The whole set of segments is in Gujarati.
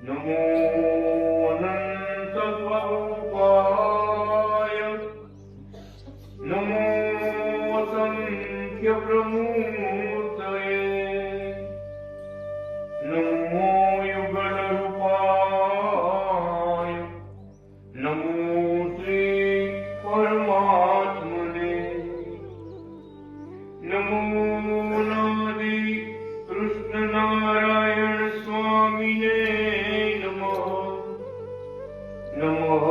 નમો અનંત સ્વરૂપાય, નમો સંખ્ય પ્રમૂર્તયે, નમો યુગલ રૂપાય, નમો શ્રી પરમાત્મને, નમો નાદિ કૃષ્ણ નારાયણ સ્વામીને નમઃ, નમઃ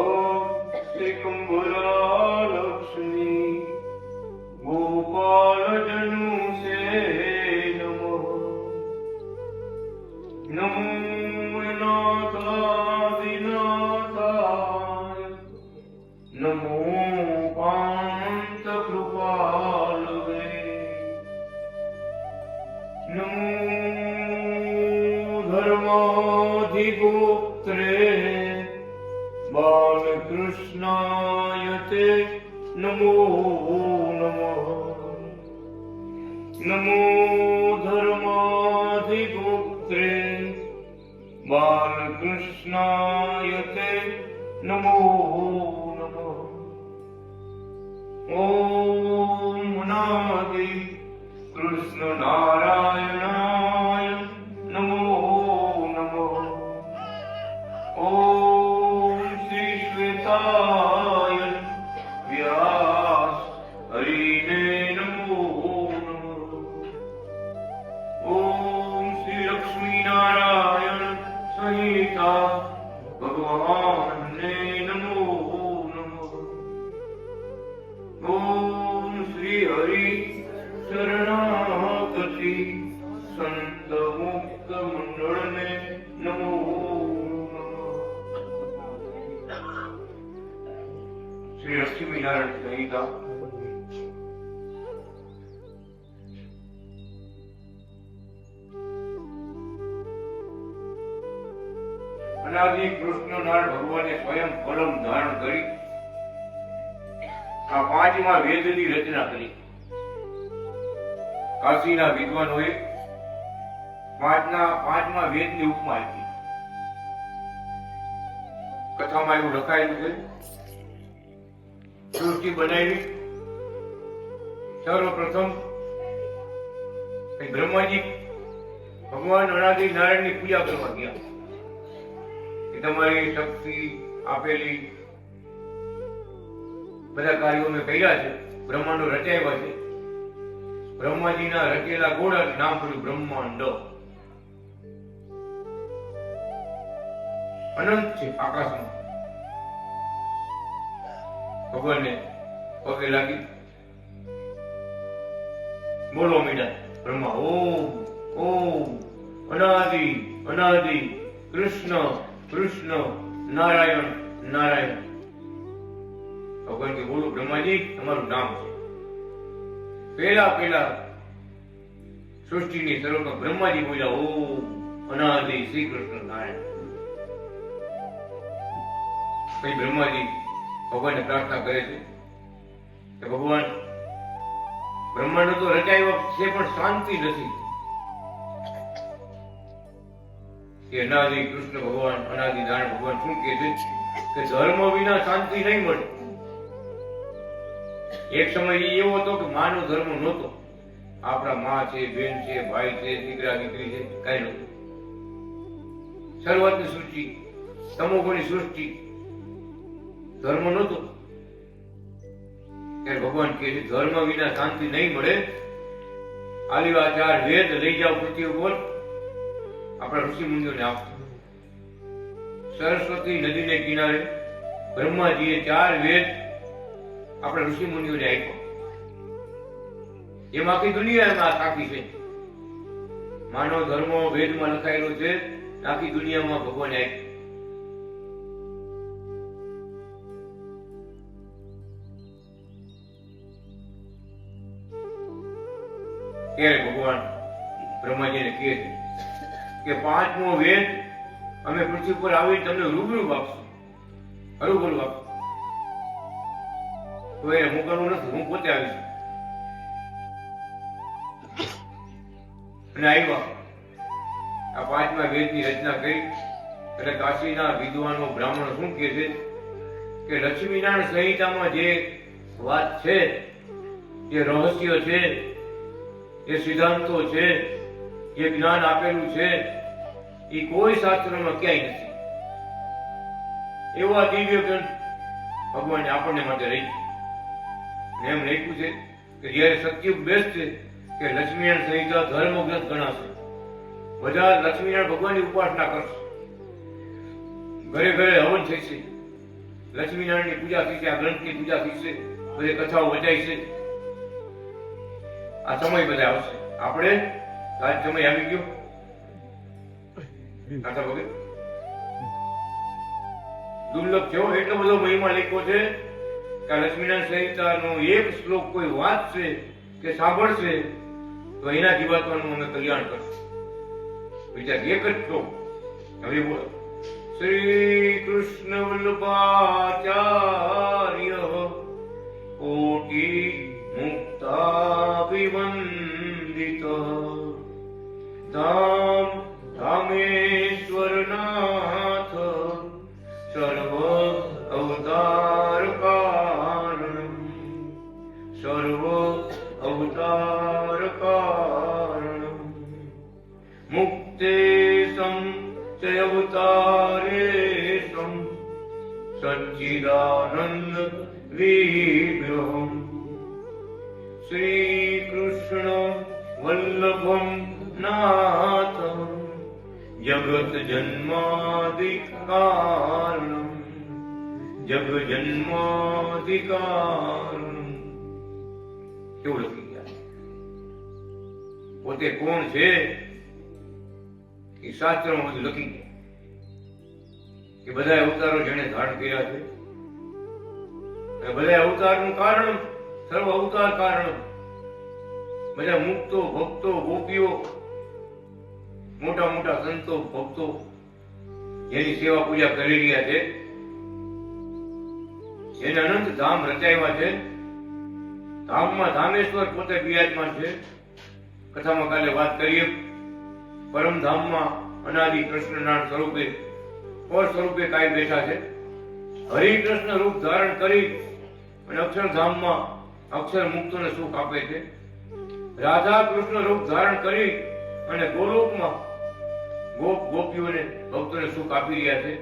શ્રીકંભરા લક્ષ્મી ગોપાલ જનુષે નમઃ, નમો નાથાદિનાથાય, નમો પાંત કૃપાલવે, નમો ધર્માધિગોત્રે બાલકૃષ્ણાય તે નમો નમઃ, નમો ધર્માધિગોત્રે બાલકૃષ્ણાય તે નમો નમઃ. ઓમ નાદિ કૃષ્ણ નારાયણાય નમો નમઃ. ઓમ શ્રી શ્વેતાય વ્યાસ હરિને નમો નમઃ. ઓમ શ્રી લક્ષ્મી નારાયણ સંહિતા ભગવાનને નમો નમઃ. ઓમ શ્રી હરિ શરણાગતિ સંત મુક્ત મંડળને નમો નમઃ. શ્રી લક્ષ્મીનારાયણ સંહિતા અનાદિ કૃષ્ણ નારાયણ ભગવાને સ્વયં કલમ ધારણ કરી આ પાંચમા વેદની રચના કરી. કાશીના વિદ્વાનોએ પાંચમા વેદની ઉપમા આપી. કથામાં એવું લખાયેલું છે, સૃષ્ટિ બનાવી સર્વપ્રથમ બ્રહ્માજી ભગવાન અનાદિ નારાયણની પૂજા કરવા ગયા. તમારી શક્તિ આપેલી બધા કાર્યો મેં કર્યા છે, બ્રહ્માંડો રચાવ્યા છે. બ્રહ્માજીના રચેલા ગોળા નામ પડ્યું બ્રહ્માંડ. અનંત છે આકાશમાં. ભગવાનને પગે લાગી બોલો મીડા બ્રહ્મા ઓમ ઓમ અનાદિ અનાદિ કૃષ્ણ કૃષ્ણ નારાયણ નારાયણ. ભગવાન કે બોલો બ્રહ્માજી તમારું નામ છે. પેલા સૃષ્ટિની શરૂઆતમાં બ્રહ્માજી બોલ્યા ઓમ અનાદિ શ્રી કૃષ્ણ નારાયણ. પછી બ્રહ્માજી ભગવાનને પ્રાર્થના કરે છે કે ભગવાન બ્રહ્માંડ તો રચાયો છે પણ શાંતિ નથી. કે અનાદિ કૃષ્ણ ભગવાન અનાદિ નારાયણ ભગવાન શું કહે છે કે ધર્મ વિના શાંતિ નહીં મળે. એક સમય એવો હતો કે માનો ધર્મ નહોતો. આપણા માં છે, બેન છે, ભાઈ છે, દીકરા દીકરી છે, કઈ નહોતું. શરૂઆતની સૃષ્ટિ તમોગુણની સૃષ્ટિ, ધર્મ નહોતો. ત્યારે ભગવાન કહે છે ધર્મ વિના શાંતિ નહીં મળે. આલિવા 4 વેદ લઈ જાઓ પૃથ્વી ઉપર, આપણા ઋષિ મુનિઓને આપો. સરસ્વતી નદીને કિનારે બ્રહ્માજીએ 4 વેદ આપણા ઋષિ મુનિઓને આપ્યો. એમ આખી દુનિયામાં સાક્ષી છે. માનવ ધર્મ વેદમાં લખાયેલો છે, આખી દુનિયામાં ભગવાને આપ્યો. ત્યારે ભગવાન બ્રહ્માજીને કહે છે કે 5મો વેદ અમે પૃથ્વી પર આવી તમને રૂબરૂ આપશું, હરુભરું આપશું. તો એ હું કરવું નથી, હું પોતે આવીશ. અને આવ્યા આ 5મા વેદની રચના કરી એટલે કાશીના વિદ્વાનો બ્રાહ્મણો શું કહે છે કે લક્ષ્મીનારાયણ સંહિતામાં જે વાત છે, એ રહસ્ય છે, એ સિદ્ધાંતો છે, એ જ્ઞાન આપેલું છે, એ કોઈ શાસ્ત્રમાં ક્યાંય નથી. એવા દિવ્ય ગ્રંથ ભગવાને આપણને માટે રહી છે. એમ લખ્યું છે કે જયારે સત્યુગ બેસશે કે લક્ષ્મીનારાયણ સંહિતા ધર્મ ગ્રંથ ગણાશે. બધા લક્ષ્મીનારાયણ ભગવાનની ઉપાસના કરશે, ઘરે ઘરે હવન થશે, લક્ષ્મીનારાયણની પૂજા થશે, આ ગ્રંથની પૂજા થશે, બધી કથાઓ વચાય છે. આ સમય બધા આવશે. આપણે આજ સમય આવી ગયો. કાકા વગર દુર્લભ થયો. એટલો બધો મહિમા લખ્યો છે કે લક્ષ્મીનારાયણ સંહિતાનો એક શ્લોક કોઈ વાંચશે કે સાંભળશે તો એના જીવાત્માનું અમે કલ્યાણ કરશું. વિચાર, એક જ શ્લોક. હવે બોલો, શ્રી કૃષ્ણ વલ્લભાચાર્ય કોટી મુક્તાભિવંદિત ધામ ધામેશ્વરનાથ સર્વ અવતાર કારણમ સર્વ અવતાર કારણમ મુક્તેશમ ચ અવતારેશમ સચ્ચિદાનંદ વિગ્રહમ શ્રી કૃષ્ણ વલ્લભમ નાથ જગત જન્માદિકારણમ જગ જન્માદિકારણમ. કેવું લખી ગયા? પોતે કોણ છે એ શાસ્ત્રમાં બધું લખી ગયા કે બધા અવતારો જેને ધારણ કર્યા છે, બધા અવતારનું કારણ સર્વ અવતાર કારણ. બધા મુક્તો, ભક્તો, ગોપીઓ, મોટા મોટા સંતો, ભક્તો જેની સેવા પૂજા કરી રહ્યા છે, એને અનંત ધામ રચાવ્યા છે. ધામમાં ધામેશ્વર પોતે બિરાજમાન છે. કથામાં કાલે વાત કરીએ, પરમધામમાં અનાદિ કૃષ્ણનારાયણ સ્વરૂપે સ્વરૂપે કાંઈ બેઠા છે. હરિકૃષ્ણ રૂપ ધારણ કરી અને અક્ષરધામમાં અક્ષર મુક્તોને સુખ આપે છે. રાધા કૃષ્ણ રૂપ ધારણ કરી અને ગોલોકમાં ગોપીઓને ભક્તોને સુખ આપી રહ્યા છે.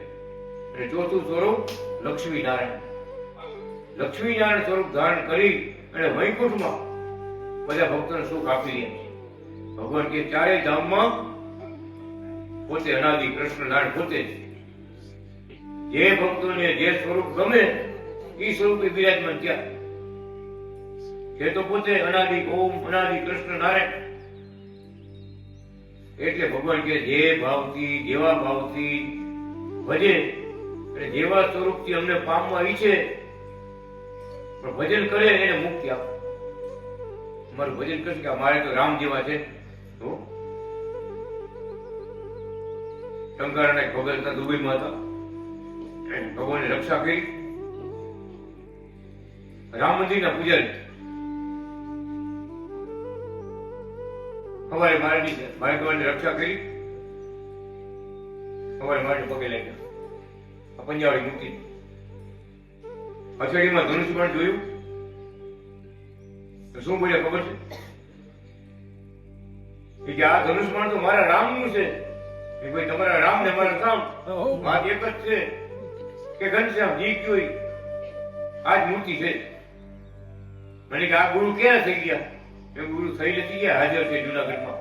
અને ચોથું સ્વરૂપ લક્ષ્મીનારાયણ. લક્ષ્મીનારાયણ સ્વરૂપ ધારણ કરી અને વૈકુંઠમાં બધા ભક્તોને સુખ આપી રહ્યા છે. ભગવાન કે ચારેય ધામમાં પોતે અનાદિ કૃષ્ણ નારાયણ પોતે છે. જે ભક્તોને જે સ્વરૂપ ગમે એ સ્વરૂપે બિરાજમાન થયા છે. તો પોતે અનાદિ ઓમ અનાદિ કૃષ્ણ નારાયણ. એટલે ભગવાન કે જે ભાવથી જેવા ભાવથી ભજે અને જેવા સ્વરૂપથી અમને પામવા ઈચ્છે પણ ભજન કરે એને મુક્તિ આપો. અમારું ભજન કરશે કે મારે તો રામ જેવા છે. તો ટંકારાના એક ભગત હતા, દુબઈમાં હતા. ભગવાને રક્ષા કરી. રામ મંદિરના પૂજારી હવારે મારે ભગવાનની રક્ષા કરી. હવારે મારે પગે લાગ્યા. આ પંજાબી મુક્તિ અષાઢીમાં ધનુષ પણ જોયું તો શું બોલ્યા ખબર છે કે આ ધનુષ પણ તો મારા રામનું છે. ભાઈ તમારા રામ ને મારા રામ વાત એક જ છે કે ઘનશ્યામ જી જોઈ આજ મૂર્તિ છે. મને કે આ ગુરુ ક્યાં થઈ ગયા? એ ગુરુ થઈ નથી ગયા, હાજર છે જુનાગઢમાં.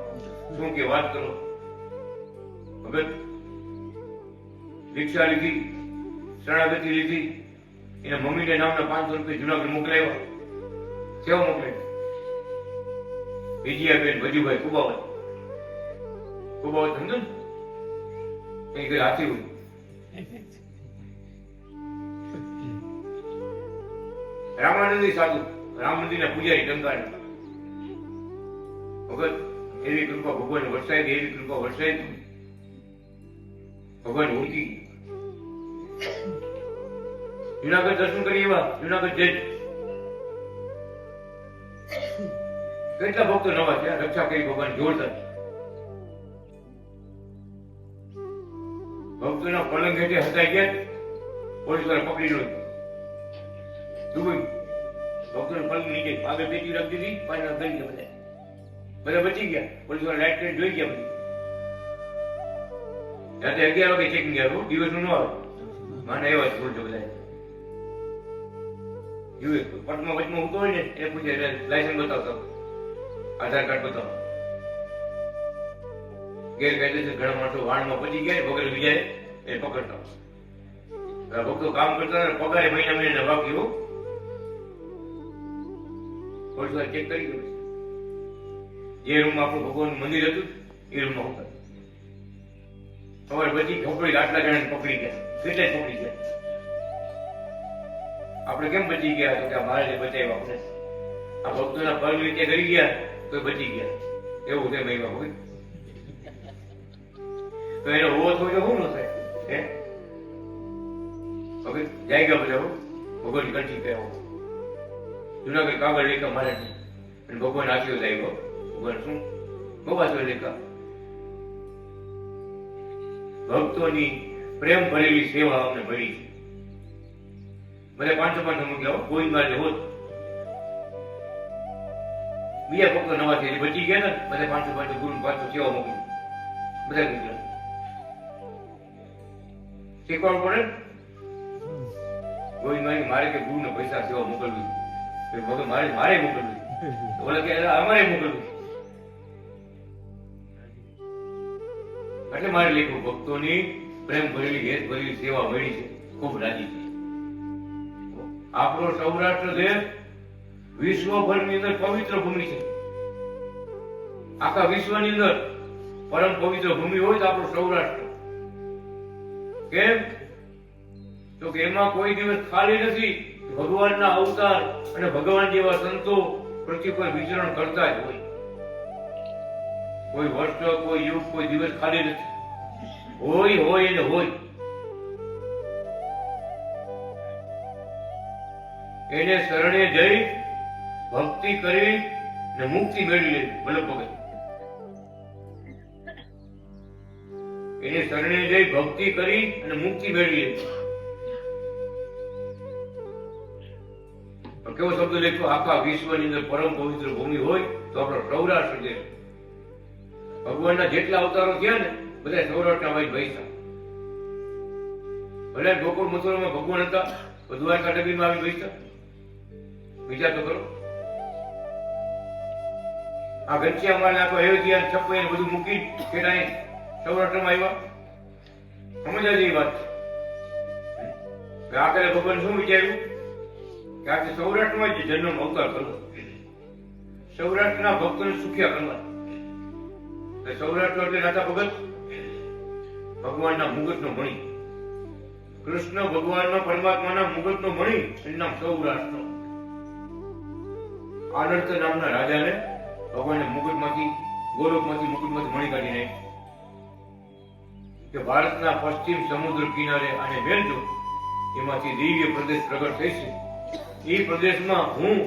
શું કે વાત કરો? ભગત દીક્ષા લીધી, શરણાગતિ લીધી, એના મમ્મીને નામના 500 રૂપિયા જુનાગઢ મોકલાવ્યા. કેવા મોકલાવ્યા? વિજયાબેન ભજુભાઈ કુબાવત સમજો ને કઈ કઈ હાથી હોય. રામાનંદી સાધુ રામ મંદિરના પૂજારી ટંકારી ભગત. એવી કૃપા ભગવાન વરસાય, એવી કૃપા વરસાય. ભગવાન ઓળખી જુનાગઢ દર્શન કરી એવા જુનાગઢ જઈ કેટલા ભક્તો નવા છે. રક્ષા કરી ભગવાન જોરદાર. ભક્તોના પલંગ હેઠે હતાઈ ગયા, પોલીસ વાળા પકડી લો દુબઈ. ભક્તોને પલંગ નીચે આગળ પેટી રાખી દીધી, પાછળ કરી ગયા, બધા બચી ગયા. પોલીસ વાળા લાઈટ કરીને જોઈ ગયા. બધી રાતે 11 વાગે ચેકિંગ આવ્યું, દિવસનું ન આવે. મને એવા જ બોલજો બધા. જોયું પટમાં વચમાં ઉતો હોય ને એ પૂછે લાયસન્સ બતાવતો, આધાર કાર્ડ બતાવો. ગેરકાયદેસર ઘણા માણસો વાણમાં પચી ગયા, વગર બીજાએ એ પકડતા. ભક્તો કામ કરતા પગારે મહિના બાકી હો. પોલીસ વાળા ચેક કરી ગયું. જે રૂમમાં આપણું ભગવાનનું મંદિર હતું એ રૂમમાં હતા. સવારે બચી ખોપડી આટલા જણાને પકડી ગયા, કેટલાય પકડી ગયા. આપણે કેમ બચી ગયા? તો કે આ મહારાજે બચાવ્યા આપણે. આ ભક્તોના પગ નીચે કરી ગયા તો બચી ગયા. એવું છે મહિમા હોય. તો એનો હોવો થયો તો શું ન થાય? હે હવે જાય ગયા બધા ભગવાન કંઠી કહેવો. જુનાગઢ કાગળ લેખા મહારાજ અને ભગવાન આશીર્વાદ આવ્યો. ભગવાન શું બહુ આશીર્વાદ લેખા. ભક્તોની પ્રેમ ભરેલી સેવા અમને મળી છે. બધા 500 મૂક્યા કોઈ મારે હોત. બીજા ભક્તો નવા છે બચી ગયા ને, બધા 500 ગુરુ 500 સેવા મોકલી બધા ગુજરાત શીખવાનું પડે. કોઈ મારે કે ગુરુ ને પૈસા સેવા મોકલવી, મારે મોકલવી, ઓલા કે અમારે મોકલવું. એટલે મારે લેખું ભક્તોની પ્રેમ ભરેલી હેત ભરેલી સેવા મળી છે, ખૂબ રાજી છે. આપણો સૌરાષ્ટ્ર દેશ વિશ્વભરની અંદર પવિત્ર ભૂમિ છે. આખા વિશ્વની અંદર પરમ પવિત્ર ભૂમિ હોય તો આપણું સૌરાષ્ટ્ર. કેમ? તો કે એમાં કોઈ દિવસ ખાલી નથી. ભગવાનના અવતાર અને ભગવાન જેવા સંતો પૃથ્વી પર વિચરણ કરતા જ હોય. કોઈ વર્ષ, કોઈ યુગ, કોઈ દિવસ ખાલી નથી. હોય અને હોય. એને શરણે જઈ ભક્તિ કરી ને મુક્તિ મેળવી લે. વલ્લભ ભગત એને શરણે જઈ ભક્તિ કરી અને મુક્તિ મેળવી લે. કેવો શબ્દ લખ્યો? આખા વિશ્વની અંદર પરમ પવિત્ર ભૂમિ હોય તો આપણો સૌરાષ્ટ્ર દેશ. ભગવાનના જેટલા અવતારો થયા ને બધા સૌરાષ્ટ્રના ભાઈ ભૈસા. ભલે ગોકુળ મથુરામાં ભગવાન હતા, દ્વારકા નગરીમાં આવી ભૈસા. વિચાર તો કરો. આ ઘનશ્યામ વાળા આખો અયોધ્યા છપ્પૈયા બધું મૂકી કેટલા સૌરાષ્ટ્રમાં આવ્યા. સમજવા જેવી વાત છે. આખરે ભગવાન શું વિચાર્યું કે આજે સૌરાષ્ટ્રમાં જ જન્મ અવતાર કરવો, સૌરાષ્ટ્રના ભક્તોને સુખ્યા કરવા. સૌરાષ્ટ્ર એટલે રાધા ભગત ભગવાનના મુગટનો મણી, કૃષ્ણ ભગવાનના પરમાત્માના મુગટનો મણી, એનું નામ સૌરાષ્ટ્ર. આનંદ નામના રાજાને ભગવાને મુગટમાંથી, ગોલોકમાંથી મુગટમાંથી મણી કાઢીને કે ભારતના પશ્ચિમ સમુદ્ર કિનારે આને મેળજો, એમાંથી દિવ્ય પ્રદેશ પ્રગટ થઈ છે. એ પ્રદેશમાં હું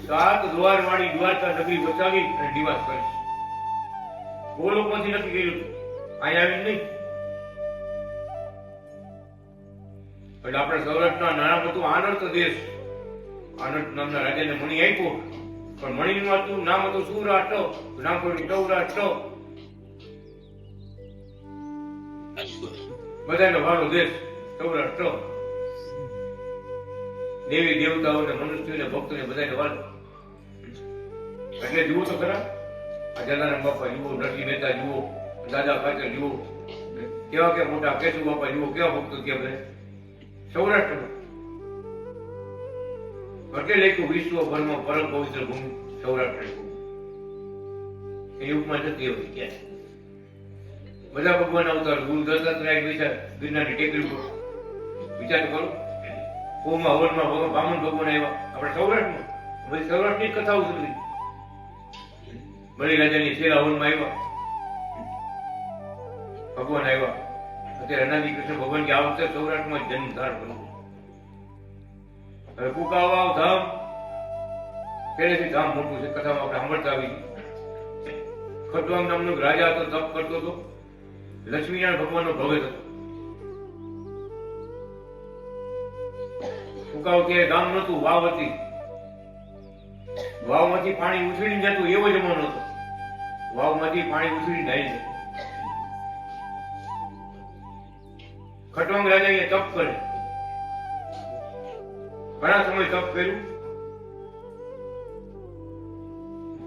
7 દ્વાર વાળી દ્વારકા નગરી બચાવી અને નિવાસ કરીશ. ગોલોકમાંથી નક્કી કર્યું, અહીંયા આવીને નહીં. એટલે આપણે સૌરાષ્ટ્રના નાના મોટું આનંદ દેશ, આનંદ નામના રાજાને મણી આપ્યો, પણ મણીનું હતું નામ હતું સૌરાષ્ટ્ર, નામ પડ્યું સૌરાષ્ટ્ર. બધાનો વાળો દેશ સૌરાષ્ટ્ર. દેવી દેવતાઓને, મનુષ્યોને, ભક્તોને બધાને વાળો. એટલે જુઓ તો ખરા, આ જલારામ બાપા જુઓ, નરસિંહ મહેતા જુઓ, દાદા ખાચર જુઓ, કેવા કે મોટા કેશુ બાપા જુઓ, કેવા ભક્તો ત્યાં બધા સૌરાષ્ટ્રમાં. એટલે લખ્યું વિશ્વભરમાં પરમ પવિત્ર ભૂમિ સૌરાષ્ટ્ર. એની ઉપમા જતી હોય ક્યાં બધા ભગવાન અવતાર. ગુરુ દત્તાત્રેય વિચાર ગિરનારની ટેકરી ઉપર વિચાર કરો. ઓમાં હવનમાં બામણ ભગવાન આવ્યા આપણે સૌરાષ્ટ્રમાં. બધી સૌરાષ્ટ્રની જ કથાઓ સુધી બળી રાજાની છેલ્લા હવનમાં આવ્યા ભગવાન આવ્યા. અત્યારે અનાદિ કૃષ્ણ ભગવાન કે આ વખતે સૌરાષ્ટ્રમાં જન્મ ધારણ કરવો. હવે કુકાવાવ ધામ પહેલેથી ધામ મોટું છે, કથામાં આપણે સાંભળતા આવી. ખટવાંગ નામનો રાજા હતો, તપ કરતો હતો, લક્ષ્મીનારાયણ ભગવાનનો ભગત હતો. કુકાવ ત્યારે ગામ નહોતું, વાવ હતી. વાવમાંથી પાણી ઉછળીને જતું એવો જમાનો હતો. વાવમાંથી પાણી ઉછળીને જાય છે. ખટવાંગ રાજા એ તપ કરે, ઘણા સમય તપ કર્યું.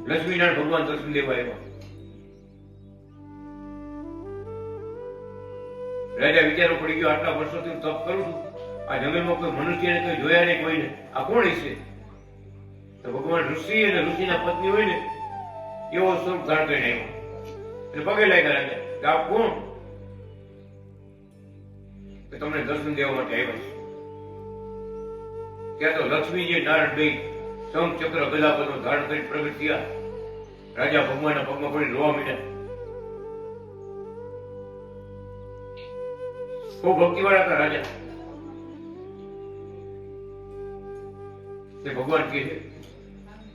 લક્ષ્મીનારાયણ ભગવાન દર્શન દેવા આવ્યા. રાજા વિચારો પડી ગયો, આટલા વર્ષોથી હું તપ કરું છું, આ જંગલમાં કોઈ મનુષ્યને કોઈ જોયા નહીં, કોઈને, આ કોણ છે? તો ભગવાન ઋષિ અને ઋષિના પત્ની હોય ને એવો સ્વરૂપ ધારણ કરીને આવ્યો. એટલે પગે લાગ્યા રાજા કે આપ કોણ? કે તમને દર્શન દેવા માટે આવ્યા છે. ત્યાં તો લક્ષ્મીજી નારાયણ ભાઈ શંખ ચક્ર ગદા પદ્મ ધારણ કરી પ્રગટ થયા. રાજા ભગવાનના પગમાં પડી રોવા માંડ્યા. બહુ ભક્તિવાળા હતા રાજા. તે ભગવાન કહે છે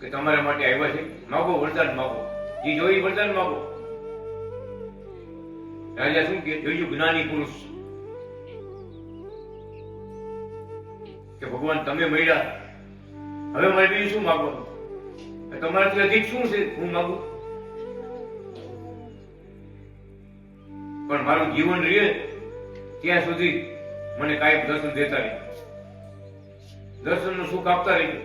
કે તમારા માટે આવ્યા છે, માગો, વરદાન માગો. જે જોઈ વરદાન માગો. રાજા શું કે જોયું? જ્ઞાની પુરુષ કે ભગવાન તમે મળ્યા, હવે મારે બીજું શું માગવાનું? તમારાથી અધિક શું છે હું માગું? પણ મારું જીવન રહે ત્યાં સુધી મને કાંઈ દર્શન દેતા રહી, દર્શનનું સુખ આપતા રહી.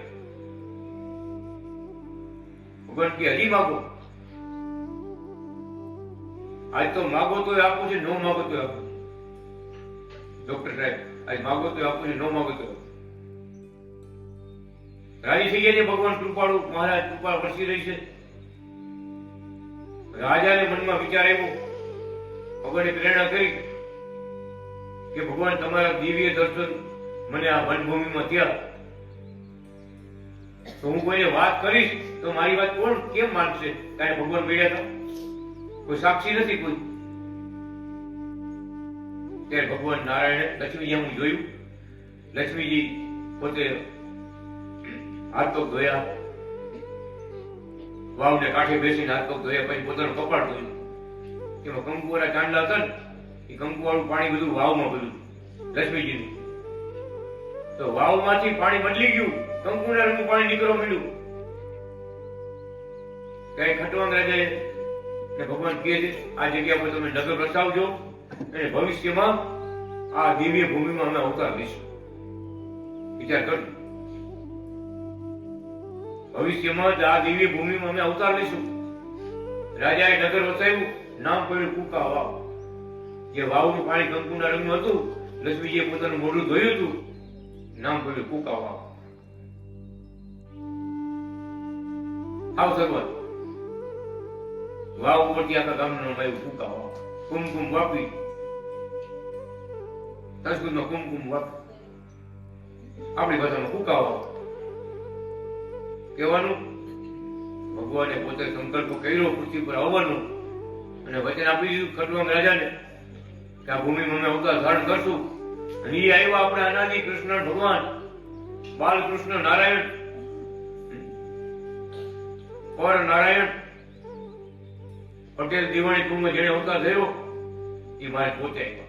ભગવાન કે હજી માગો. આજ તો માગો તો આપું છે, નો માગો તો આપું. ડોક્ટર સાહેબ આજ માગો તો આપું છે, નો માગો તો આપું. રાજી થઈ ગયા છે. ભગવાન કૃપાળુ મહારાજ કૃપા વરસી રહી છે. રાજાને મનમાં વિચાર આવ્યો, ભગવાને પ્રેરણા કરી કે ભગવાન તમારા દિવ્ય દર્શન મને આ વનભૂમિમાં થયા, તો હું કોઈને વાત કરીશ તો મારી વાત કોણ કેમ માનશે? કારણ ભગવાન મળ્યા હતા, કોઈ સાક્ષી નથી કોઈ. ત્યારે ભગવાન નારાયણે લક્ષ્મીજી હું જોયું. લક્ષ્મીજી પોતે હાથ પગ ધોયા, વાવને કાંઠે બેસીને હાથ પગ ધોયા, પછી પોતાનું કપાળ ધોયું. એમાં કંકુવાળા ચાંદલા હતા ને, એ કંકુવાળું પાણી બધું વાવમાં બધું લક્ષ્મીજીનું. તો વાવમાંથી પાણી બદલી ગયું, કંકુના રંગનું પાણી નીકળવા માંડ્યું. કઈ ખટવાંગ રાજાએ ને ભગવાન કહે છે આ જગ્યા પર તમે નગર વસાવજો અને ભવિષ્યમાં આ દિવ્ય ભૂમિમાં અમે અવતાર લઈશું. વિચાર કરજો, ભવિષ્યમાં આ દિવ્ય ભૂમિમાં અમે અવતાર લઈશું. રાજાએ નગર વસાવ્યું, નામ પડ્યું કુકા વાવ. જે વાવનું પાણી કંકુના રંગનું હતું, લક્ષ્મીજીએ પોતાનું મોઢું ધોયું હતું, નામ પડ્યું કુકા વાવ. આવ શરૂઆત. વાવ ઉપરથી આખા ગામનું નામ આવ્યું કુકા વાવ. કુમકુમ વાપી, સંસ્કૃતમાં કુમકુમ વાપી, આપણી ભાષામાં કુકા વાવ કહેવાનું. ભગવાને પોતે સંકલ્પ કર્યો પૃથ્વી પર આવવાનો અને વચન આપી દીધું ખટવાંગ રાજાને કે આ ભૂમિમાં અમે અવતાર ધારણ કરશું. અને એ આવ્યા આપણે અનાદિ કૃષ્ણ ભગવાન બાલકૃષ્ણ નારાયણ પર નારાયણ પટેલ દિવાણી કુળમાં જેને અવતાર થયો એ મારે પોતે આવ્યા.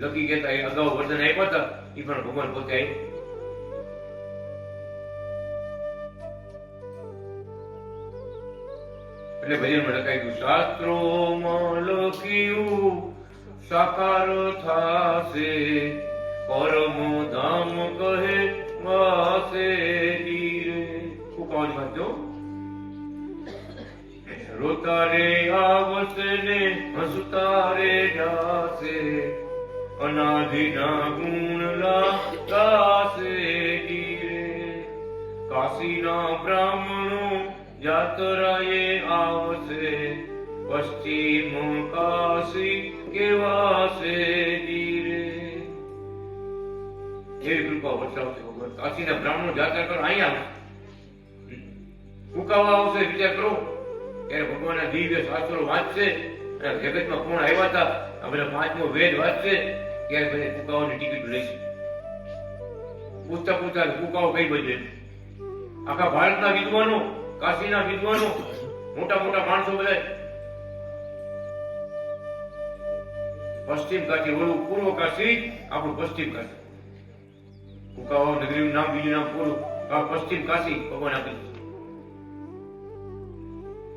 લકી કહેતા એ અગાઉ વચન આપ્યા હતા, એ પણ ભગવાન પોતે આવ્યા. એટલે ભજનમાં લખાયું, શાસ્ત્રોમાં લખ્યું સાકાર થાશે, પરમ ધામ કહે વાસે ધીરે. કુકાવાની વાત જો, રોતા રે આવશે ને હસતા રે જાશે, અનાદિના ગુણ ગાશે ધીરે. કાશીના બ્રાહ્મણો યાત્રાએ આવશે, પશ્ચિમ કાશી કેવાશે ધીરે. એવી કૃપા વરસાવશે ભગવાન. કાશીના બ્રાહ્મણો યાત્રા કરો અહીંયા આવશે, ફૂંકાવા આવશે. વિચાર કરો, ત્યારે ભગવાનના દિવ્ય શાસ્ત્રો વાંચશે અને જગતમાં કોણ આવ્યા હતા આ બધા પાંચમો વેદ વાંચશે, ત્યારે બધે ફૂંકાવાની ટિકિટ લઈશે. પૂછતા પૂછતા ફૂંકાવો કઈ બધે. આખા ભારતના વિદ્વાનો, કાશીના વિદ્વાનો, મોટા મોટા માણસો બધા પશ્ચિમ કાશી, ઓલું પૂર્વ કાશી, આપણું પશ્ચિમ કાશી. કુકાવા નગરીનું નામ, બીજું નામ પૂરું, આ પશ્ચિમ કાશી ભગવાન આપી દીધું.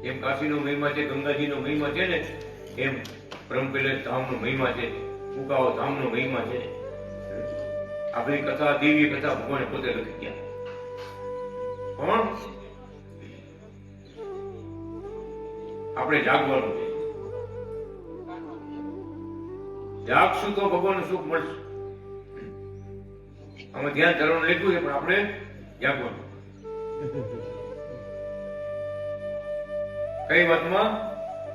જેમ કાશીનો મહિમા છે, ગંગાજીનો મહિમા છે ને, એમ બ્રહ્મપેલેસ ધામનો મહિમા છે, કુકાવા ધામનો મહિમા છે. આપણી કથા, દિવ્ય કથા ભગવાને પોતે લખી ગયા. પણ આપણે જાગવાનું છે. જાગશું તો ભગવાનનું સુખ મળશે. અમે ધ્યાન ધરવાનું લખ્યું છે, પણ આપણે જાગવાનું. કઈ વાતમાં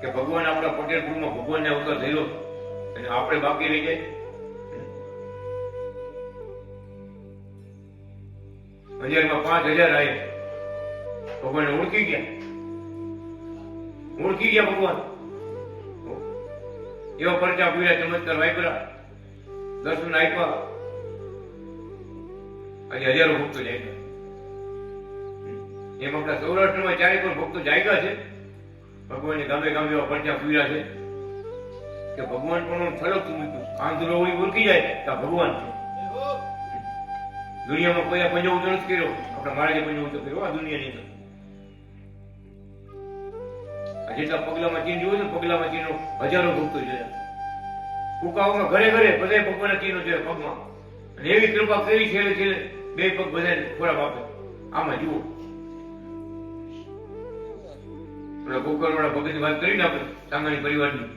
કે ભગવાન આપણા પટેલ કુળમાં ભગવાનને અવતાર થયેલો અને આપણે બાકી રહી જાય. અંજારમાં 5000 આવ્યા, ભગવાનને ઓળખી ગયા ભગવાન. એવા પરચા પૂર્યા, ચમત્કાર વાપર્યા, દર્શન આપ્યા, આજે હજારો ભક્તો જાગ્યા. એમ આપણા સૌરાષ્ટ્રમાં ચારે પણ ભક્તો જાગ્યા છે. ભગવાનને ગામે ગામે એવા પરચા પૂર્યા છે કે ભગવાન પણ છલકતું મૂક્યું. આંધળો હોય ઓળખી જાય કે ભગવાન છે. દુનિયામાં કોઈ પંજો ઊંચો નથી કર્યો, આપણા મહારાજે પંજો ઊંચો કર્યો આ દુનિયાની અંદર. જેટલા પગલામાં ચીન જોયું ને, પગલામાં ચીનો હજારો ભક્તો જોયા. કુકાઓમાં ઘરે ઘરે બધા ભગવાનના ચીનો જોયા પગમાં. અને એવી કૃપા કરી છેલ્લે છેલ્લે 2 પગ બધાને ખોરાક આપે. આમાં જુઓ, ગોકળવાળા ભગતની વાત કરીને આપણે સાંગાણી પરિવારની,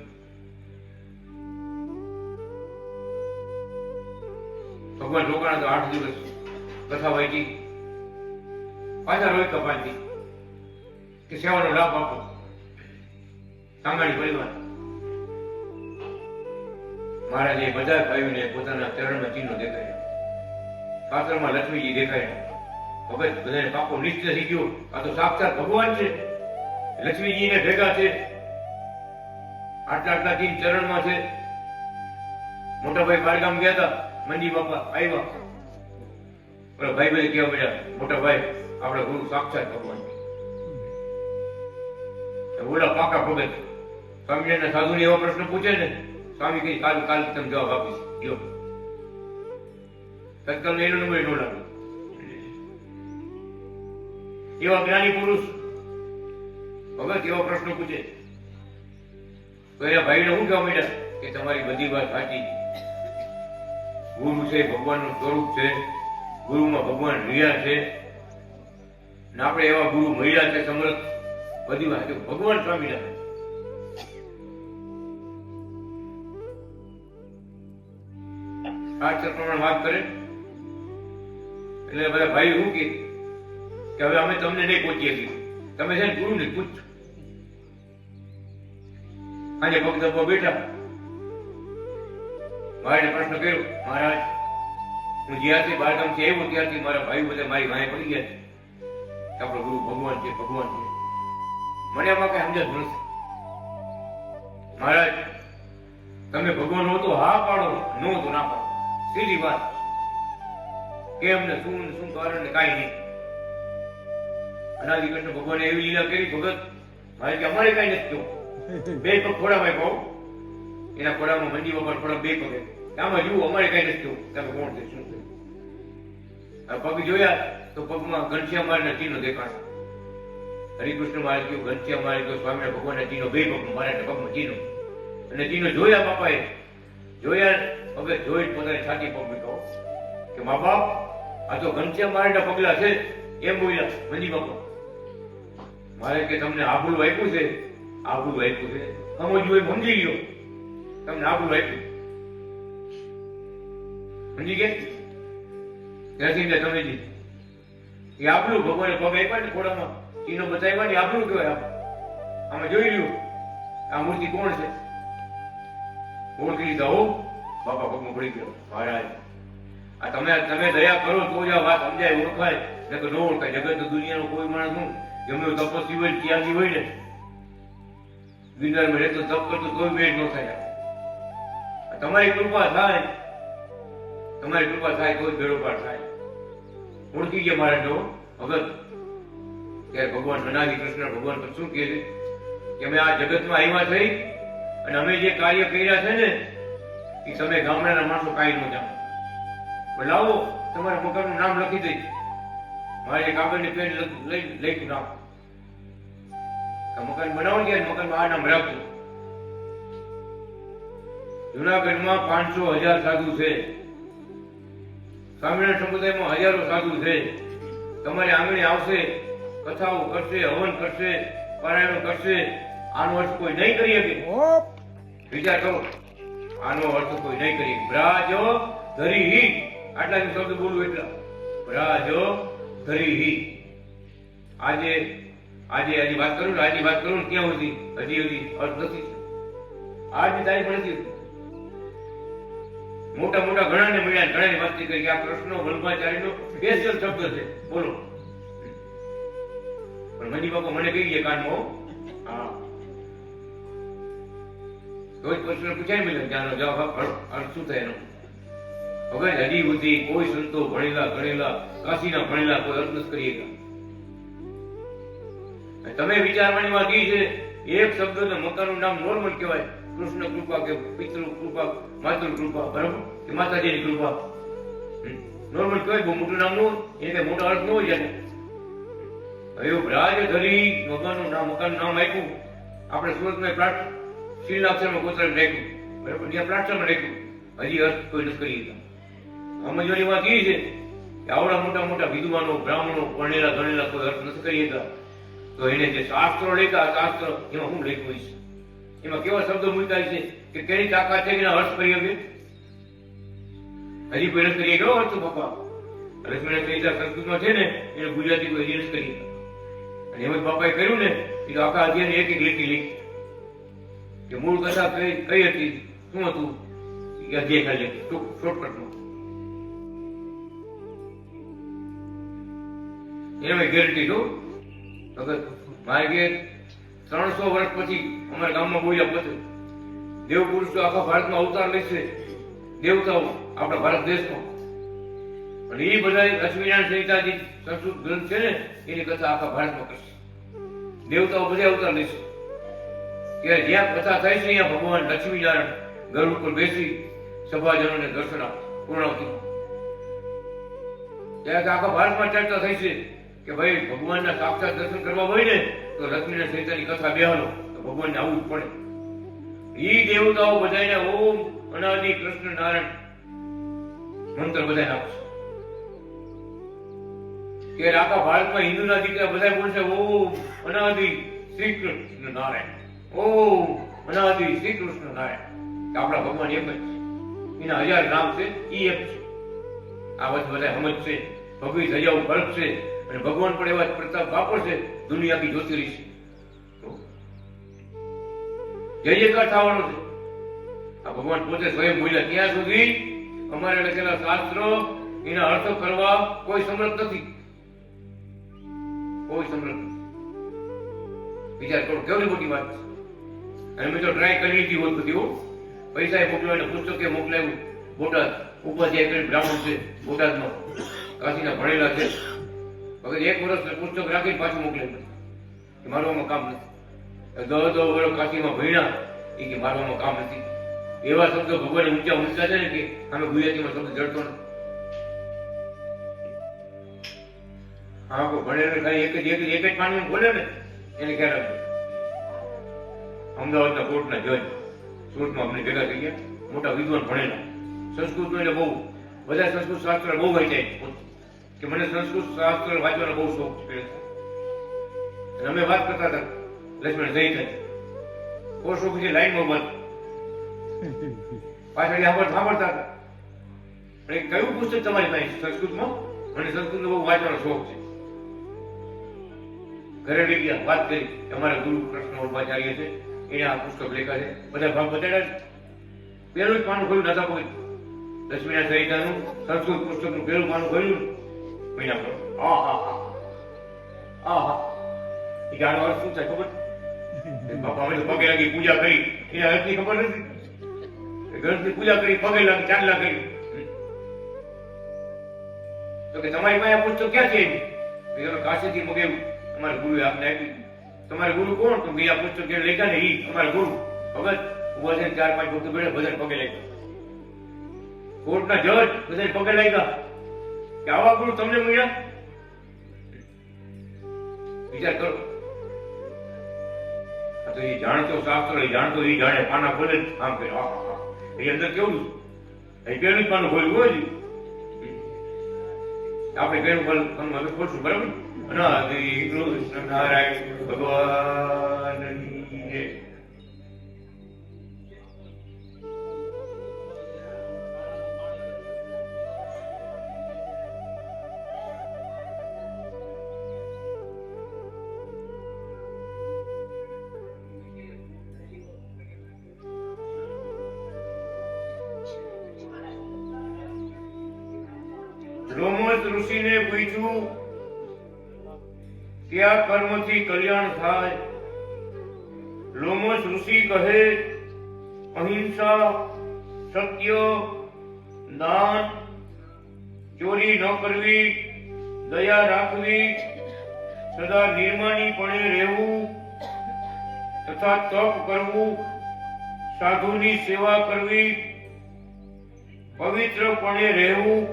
ભગવાન રોકાણા તો 8 દિવસ કથા વાંચી, પાછા રોજ કપાલથી કે સેવાનો લાભ આપો. સાંગાણી પરિવાર મહારાજે બધા ભાઈઓને પોતાના ચરણમાં ચિહ્નો દેખાડ્યા. શાસ્ત્રમાં લક્ષ્મીજી દેખાડ્યા. ભગત બધાને પાકો નિશ્ચય થઈ ગયો, આ તો સાક્ષાત ભગવાન છે. લક્ષ્મીજીને ભેગા છે, આટલા ચિહ્ન ચરણમાં છે. મોટા ભાઈ બારગામ ગયા હતા, મંજી બાપા આવ્યા. ભાઈ ભાઈ કેવા પડ્યા, મોટા ભાઈ આપણા ગુરુ સાક્ષાત ભગવાન. બોલા પાકા ભગત સ્વામિનારાયણ સાધુને એવો પ્રશ્ન પૂછે ને, સ્વામી કઈ કાલ તમે જવાબ આપીશ. લ્યો, તત્કાલ એનો નંબર નો લાગે. એવા જ્ઞાની પુરુષ ભગત એવો પ્રશ્ન પૂછે તો એના ભાઈને શું કહેવા માંડ્યા કે તમારી બધી વાત સાચી. ગુરુ છે, ભગવાનનું સ્વરૂપ છે, ગુરુમાં ભગવાન રહ્યા છે, ને આપણે એવા ગુરુ મળ્યા છે સમર્થ. બધી વાત ભગવાન સ્વામિનારાયણ. શાસ્ત્ર પ્રમાણે વાત કરે એટલે બધા ભાઈ શું કે હવે અમે તમને નહીં પહોંચીએ છીએ, તમે છે ને ગુરુ ને પૂછો. આજે ભક્ત બેઠા, મહારાજે પ્રશ્ન કર્યો, મહારાજ હું જ્યારથી બારગામથી આવ્યો ત્યારથી મારા ભાઈ બધા મારી વાંહે પડી ગયા છે કે આપણો ગુરુ ભગવાન છે, ભગવાન છે. મને આમાં કઈ સમજ નથી. મહારાજ તમે ભગવાન હો તો હા પાડો, નો તો ના પાડો. સીધી વાત. કેમ ને શું કારણ ને કાંઈ નહીં. અનાદિ કૃષ્ણ ભગવાને એવી લીલા કરી ભગત મારે કે અમારે કઈ નથી કેવું. 2 પગ ખોડામાં પાઉં, એના ખોડામાં મંજી બાપા ખોડા 2 પગે. આમાં જુઓ અમારે કઈ નથી કેવું, તમે કોણ છે શું છે. પગ જોયા તો પગમાં ઘનશ્યામ મહારાજના ચિહ્નો દેખાણા. હરિકૃષ્ણ મહારાજ કહ્યું ઘનશ્યામ મહારાજ તો સ્વામિનારાયણ ભગવાનના ચિહ્નો 2 પગમાં, મારા પગમાં ચિહ્નો. અને ચિહ્નો જોયા બાપાએ, જોયા હવે જોઈ પોતાની છાતી પગ મૂક્યો કે મા બાપ આ તો ઘનશ્યામ મહારાજના પગલા છે. એમ બોલ્યા મંજી બાપા. મારે કે તમને આબુલ વાપ્યું છે, આબુલ વાપ્યું છે, સમજવું એ સમજી ગયો, તમને આબુલ વાપ્યું સમજી ગયા. ત્યાંથી તમે જી એ આપણું ભગવાને પગ આપ્યા ને ખોડામાં ચિહ્નો બતાવ્યા ને આપણું કહેવાય. આમાં જોઈ લ્યું આ મૂર્તિ કોણ છે, ઓળખી લીધા. હો બાપા પગમાં પડી ગયો. મહારાજ આ તમે દયા કરો તો જ આ વાત સમજાય, ઓળખાય, ને તો ન ઓળખાય. જગત દુનિયાનો કોઈ માણસ હું ગમે તપસ્વી હોય, ત્યાગી હોય ને, ગિરનારમાં રહેતો તપ કરતો કોઈ વેટ ન થાય. તમારી કૃપા થાય, તમારી કૃપા થાય તો જ બેડો પાર થાય. ઓળખી ગયા મારા જો ભગત. ત્યારે ભગવાન અનાદિ કૃષ્ણ ભગવાન પર શું કહે છે કે અમે આ જગતમાં આવ્યા થઈ અને અમે જે કાર્ય કર્યા છે ને એ તમે ગામડાના માણસો કાંઈ ન જાણો. લાવો તમારા મકાનનું નામ લખી દઈ. મારે કાગળની પેન લખ્યું નામ. મકાન બનાવો ત્યારે મકાનમાં આ નામ રાખજો. જુનાગઢમાં 500,000 સાધુ છે. સ્વામિનારાયણ સમુદાયમાં હજારો સાધુ છે. તમારે આંગણે આવશે, કથાઓ કરશે, હવન કરશે, પારાયણો કરશે. આનો અર્થ કોઈ નહીં કરી શકે. વિચાર કરો, આનો અર્થ કોઈ નહીં કરી શકે. બ્રાજો ધરી આટલા શબ્દ બોલું એટલા. બ્રાજો ધરી. આજે વાત કરું ને, આજની વાત કરું ને ક્યાં સુધી હજી અર્થ નથી. આજની તારીખ નથી. મોટા મોટા ઘણાને મળ્યા, ઘણાની વાતચીત કરી કે આ કૃષ્ણ વલ્લભાચાર્યનો સ્પેશિયલ શબ્દ છે. બોલો. પણ મની બાપા મને કહી ગયા કાનમાં, હા તો જ પ્રશ્ન પૂછાય મળે કે આનો જવાબ અર્થ શું થાય એનો. હવે હજી સુધી કોઈ સંતો ભણેલા ગણેલા કાશીના ભણેલા કોઈ અર્થ નથી કરી શક્યા. તમે વિચારવાની વાત એ છે, એક શબ્દ મકાનનું નામ નોર્મલ કહેવાય. કૃષ્ણ કૃપા કે પિતૃ કૃપા, માતૃ કૃપા, બરાબર, કે માતાજીની કૃપા નોર્મલ કહેવાય. બહુ મોટું નામ ન હોય, એને મોટો અર્થ ન હોય જાય. હવે બ્રાજ ધરી મકાનનું નામ આપ્યું. આપણે સુરતમાં શીલાક્ષરમાં કોતરામાં રાખ્યું, બરાબર, ત્યાં પ્લાસ્ટરમાં રાખ્યું. હજી અર્થ કોઈ નથી કરી શકતા. સમજવાની વાત એ છે કે આવડા મોટા મોટા વિદ્વાનો, બ્રાહ્મણો, ભણેલા ગણેલા કોઈ અર્થ નથી કરી શકતા. તો એને જે શાસ્ત્રો લખ્યા, શાસ્ત્ર એમાં શું લખ્યું છે, એમાં કેવા શબ્દો મૂકાય છે કે કેની તાકાત છે કે અર્થ કરી શકે. હજી કોઈ નથી કરી ગયો અર્થ. પપ્પા લક્ષ્મીનારાયણ સંહિતા સંસ્કૃતમાં છે ને, એને ગુજરાતી કોઈ હજી નથી કરી. અને એમ જ બાપાએ કર્યું ને, એ તો આખા અધ્યાયની એક એક લીટી લીધી કે મૂળ કથા કઈ હતી, શું હતું, એ અધ્યાય ખાલી શોર્ટકટમાં. એને મેં ગેરંટી છું. મારે કે 300 વર્ષ પછી અમારા ગામમાં બોલ્યા પોતે દેવ પુરુષો આખા ભારતમાં અવતાર લેશે, દેવતાઓ આપણા ભારત દેશમાં. અને એ બધા લક્ષ્મીનારાયણ સંહિતાજી સંસ્કૃત ગ્રંથ છે ને, એની કથા આખા ભારતમાં કરશે. દેવતાઓ બધા અવતાર લેશે. ત્યારે જ્યાં કથા થાય છે ત્યાં ભગવાન લક્ષ્મીનારાયણ ઘર ઉપર બેસી સભાજનોને દર્શન આપે પૂર્ણાવતી. ત્યારે આખા ભારતમાં ચર્ચા થઈ છે કે ભાઈ ભગવાનના સાક્ષાત દર્શન કરવા હોય ને તો લક્ષ્મીનારાયણ સંહિતાની કથા બેહાલો, તો ભગવાનને આવવું જ પડે. ઈ દેવતાઓ બધાને ઓમ અનાદિ કૃષ્ણ નારાયણ મંત્ર બધા આપશે. કે આખા ભારતમાં હિન્દુના દીકરા બધા બોલશે ઓમ અનાદિ શ્રી કૃષ્ણ નારાયણ, ઓમ અનાદિ શ્રી કૃષ્ણ નારાયણ. આપણા ભગવાન એક જ છે, એના 1000 નામ છે, ઈ એક છે. આ વાત બધા સમજશે. ભગવી ધજાઓ ફરકશે અને ભગવાન પણ એવા પ્રતાપ વાપરશે, દુનિયા કી જોતી રહેશે. જય જયકાર થવાનો છે. આ ભગવાન પોતે સ્વયં બોલ્યા, ત્યાં સુધી અમારે લખેલા શાસ્ત્રો એના અર્થ કરવા કોઈ સમર્થ નથી. કોઈ સમર્થ નથી. વિચાર કરો કેવડી મોટી વાત છે. અને મેં તો ટ્રાય કરી લીધી હોત બધી. પૈસા મોકલાવીને પુસ્તકે મોકલાવ્યું. બોટાદ ઉપાધ્યાય કરી બ્રાહ્મણ છે બોટાદમાં, કાશીના ભણેલા છે. વગર 1 વર્ષ પુસ્તક રાખીને પાછું મોકલાવ્યું. મારવામાં કામ નથી. 10 વર્ષ કાશીમાં ભણ્યા, એ કે મારવામાં કામ નથી. એવા શબ્દો ભગવાને ઊંચા ઊંચા છે ને કે અમે ગુજરાતીમાં શબ્દ જડતો નથી. હા, કોઈ ભણેલો ખાલી એક જ પાણી બોલે ને એને ક્યારે અમદાવાદના કોર્ટના જજ સુરતમાં અમને ભેગા થઈ ગયા, મોટા વિદ્વાન ભણેલા. સંસ્કૃતનો એટલે બહુ બધા સંસ્કૃત શાસ્ત્ર બહુ વાંચ્યા કે મને સંસ્કૃત શાસ્ત્ર વાંચવાનો બહુ શોખ છે. અમે વાત કરતા હતા લક્ષ્મણ જઈ થાય બહુ શોખ છે, લાઈનમાં વાત પાછળ સાંભળતા હતા. કયું પુસ્તક તમારી પાસે સંસ્કૃતમાં? મને સંસ્કૃતનો બહુ વાંચવાનો શોખ છે. ઘરે લઈ ગયા, વાત કરી અમારા ગુરુ કૃષ્ણ વલ્લભાચાર્ય છે, એને આ પુસ્તક લખ્યા છે. બધા ભાગ બતાડ્યા. પેલું જ પાનું ખોલ્યું નતા કોઈ લક્ષ્મીનારાયણ સંહિતાનું સંસ્કૃત પુસ્તકનું પેલું પાનું ખોલ્યું મહિના પર. એ ગાનો અર્થ શું થાય ખબર? બાપા અમે તો પગે લાગી પૂજા કરી, એના અર્થની ખબર નથી. ગ્રંથની પૂજા કરી, પગે લાગી, ચાંદલા કરી. તો કે તમારી પાસે આ પુસ્તક ક્યાંથી આવી? કાશીથી મગાવ્યું, અમારા ગુરુએ આપને આપ્યું. તમારા ગુરુ કોણ? તો આ પુસ્તક જે લખ્યા ને એ અમારા ગુરુ ભગત ઉભા થઈને 4-5 ભક્તો બેઠા બધા પગે લાગ્યા. કોર્ટના જજ બધાને પગે લાગ્યા કે આવા ગુરુ તમને મળ્યા. વિચાર કરો. આ તો એ જાણતો શાસ્ત્ર જાણતો એ જાણે પાના ખોલે આમ કરે એ અંદર કેવું એ પેલું જ પાનું ખોલ્યું હોય ને આપણે પેલું હવે ખોલશું બરાબર. કૃષ્ણ નારાયણ ભગવાનની જય. લોમશ ઋષિને પૂછ્યું કયા કર્મથી કલ્યાણ થાય. લોમશ ઋષિ કહે અહિંસા, સત્ય, દાન, ચોરી ન કરવી, દયા રાખવી, સદા નિર્માણીપણે રહેવું તથા તપ કરવું, સાધુની સેવા કરવી, પવિત્રપણે રહેવું,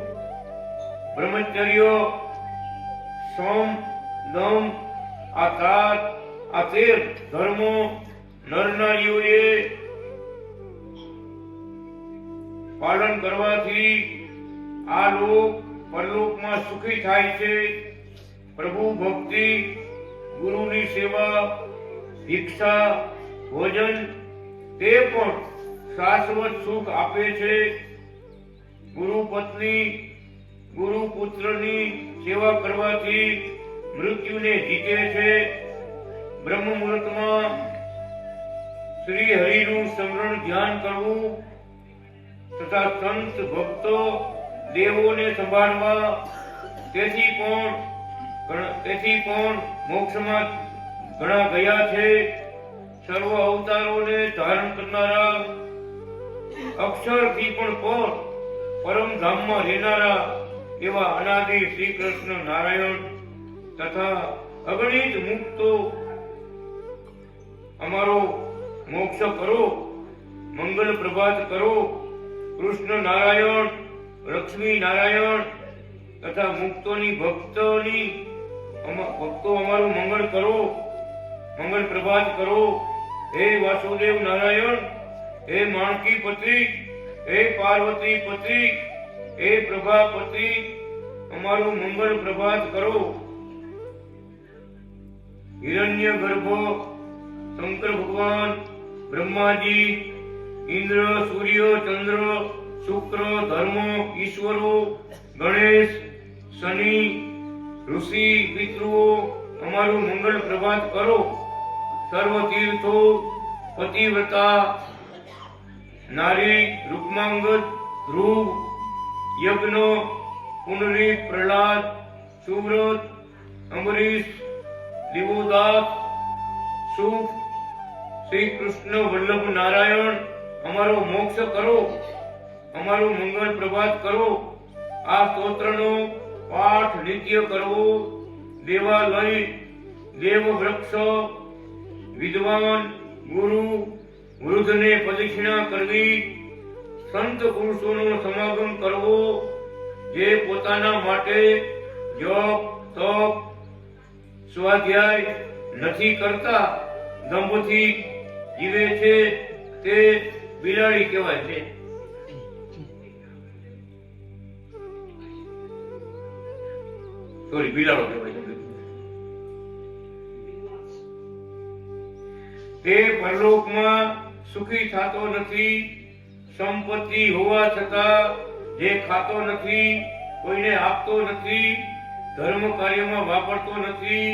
બ્રહ્મચર્ય, સોમ, દમ, આ 13 ધર્મો નરનારીઓએ પાલન કરવાથી આ લોક પરલોકમાં સુખી થાય છે. પ્રભુ ભક્તિ, ગુરુની સેવા, ભિક્ષા, ભોજન તે પણ શાશ્વત સુખ આપે છે. ગુરુ પત્ની, ગુરુ પુત્રની સેવા કરવાથી મૃત્યુને જીતે છે. બ્રહ્મ મુહૂર્તમાં શ્રી હરિનું સ્મરણ ધ્યાન કરવું તથા સંત ભક્તો દેવોને સંભાળવા તેથી પણ મોક્ષમાં ઘણા ગયા છે. સર્વ અવતારોને ધારણ કરનારા, અક્ષરથી પણ પરમ ધામમાં રહેનારા એવા અનાદિ શ્રી કૃષ્ણ નારાયણ તથા અગણિત મુક્તો અમારો મોક્ષ કરો, મંગલ પ્રભાત કરો. કૃષ્ણ નારાયણ, લક્ષ્મી નારાયણ તથા મુક્તોની ભક્તો અમારું મંગળ કરો, મંગળ પ્રભાત કરો. હે વાસુદેવ નારાયણ, હે માણકી પતિ, હે પાર્વતી પતિ, હે પ્રભાપતિ, અમારું મંગળ પ્રભાત કરો. હિરણ્ય ગર્ભ, શંકર ભગવાન, બ્રહ્માજી, ઇન્દ્ર, સૂર્ય, ચંદ્ર, શુક્ર, ધર્મ, ઈશ્વરો, ગણેશ, શનિ, ઋષિ, પિતૃઓ અમારું મંગળ પ્રભાત કરો. સર્વ તીર્થો, પતિવ્રતા નારી, રૂકમાંગદ, ધ્રુવ, યજ્ઞ, પુનરીક, પ્રહલાદ, સુવ્રત, અંબરીશ, દિવોદાસ, સુખ, શ્રી કૃષ્ણ વલ્લભ નારાયણ અમારો મોક્ષ કરો, અમારું મંગળ પ્રભાત કરો. આ સ્તોત્રનો પાઠ નિત્ય કરવો. દેવાલય, દેવ વૃક્ષ, વિદ્વાન, ગુરુ, વૃદ્ધને પ્રદક્ષિણા કરવી, સંત પુરુષોનો સમાગમ કરવો. જે પોતાના માટે જપ, તપ, સ્વાધ્યાય નથી કરતા, દંભથી જીવે છે તે બિલાડી કહેવાય છે. બિલાડો કહેવાય છે. તે પરલોકમાં સુખી થતો નથી. સંપત્તિ હોવા છતાં જે ખાતો નથી, કોઈને આપતો નથી, ધર્મ કાર્યમાં વાપરતો નથી,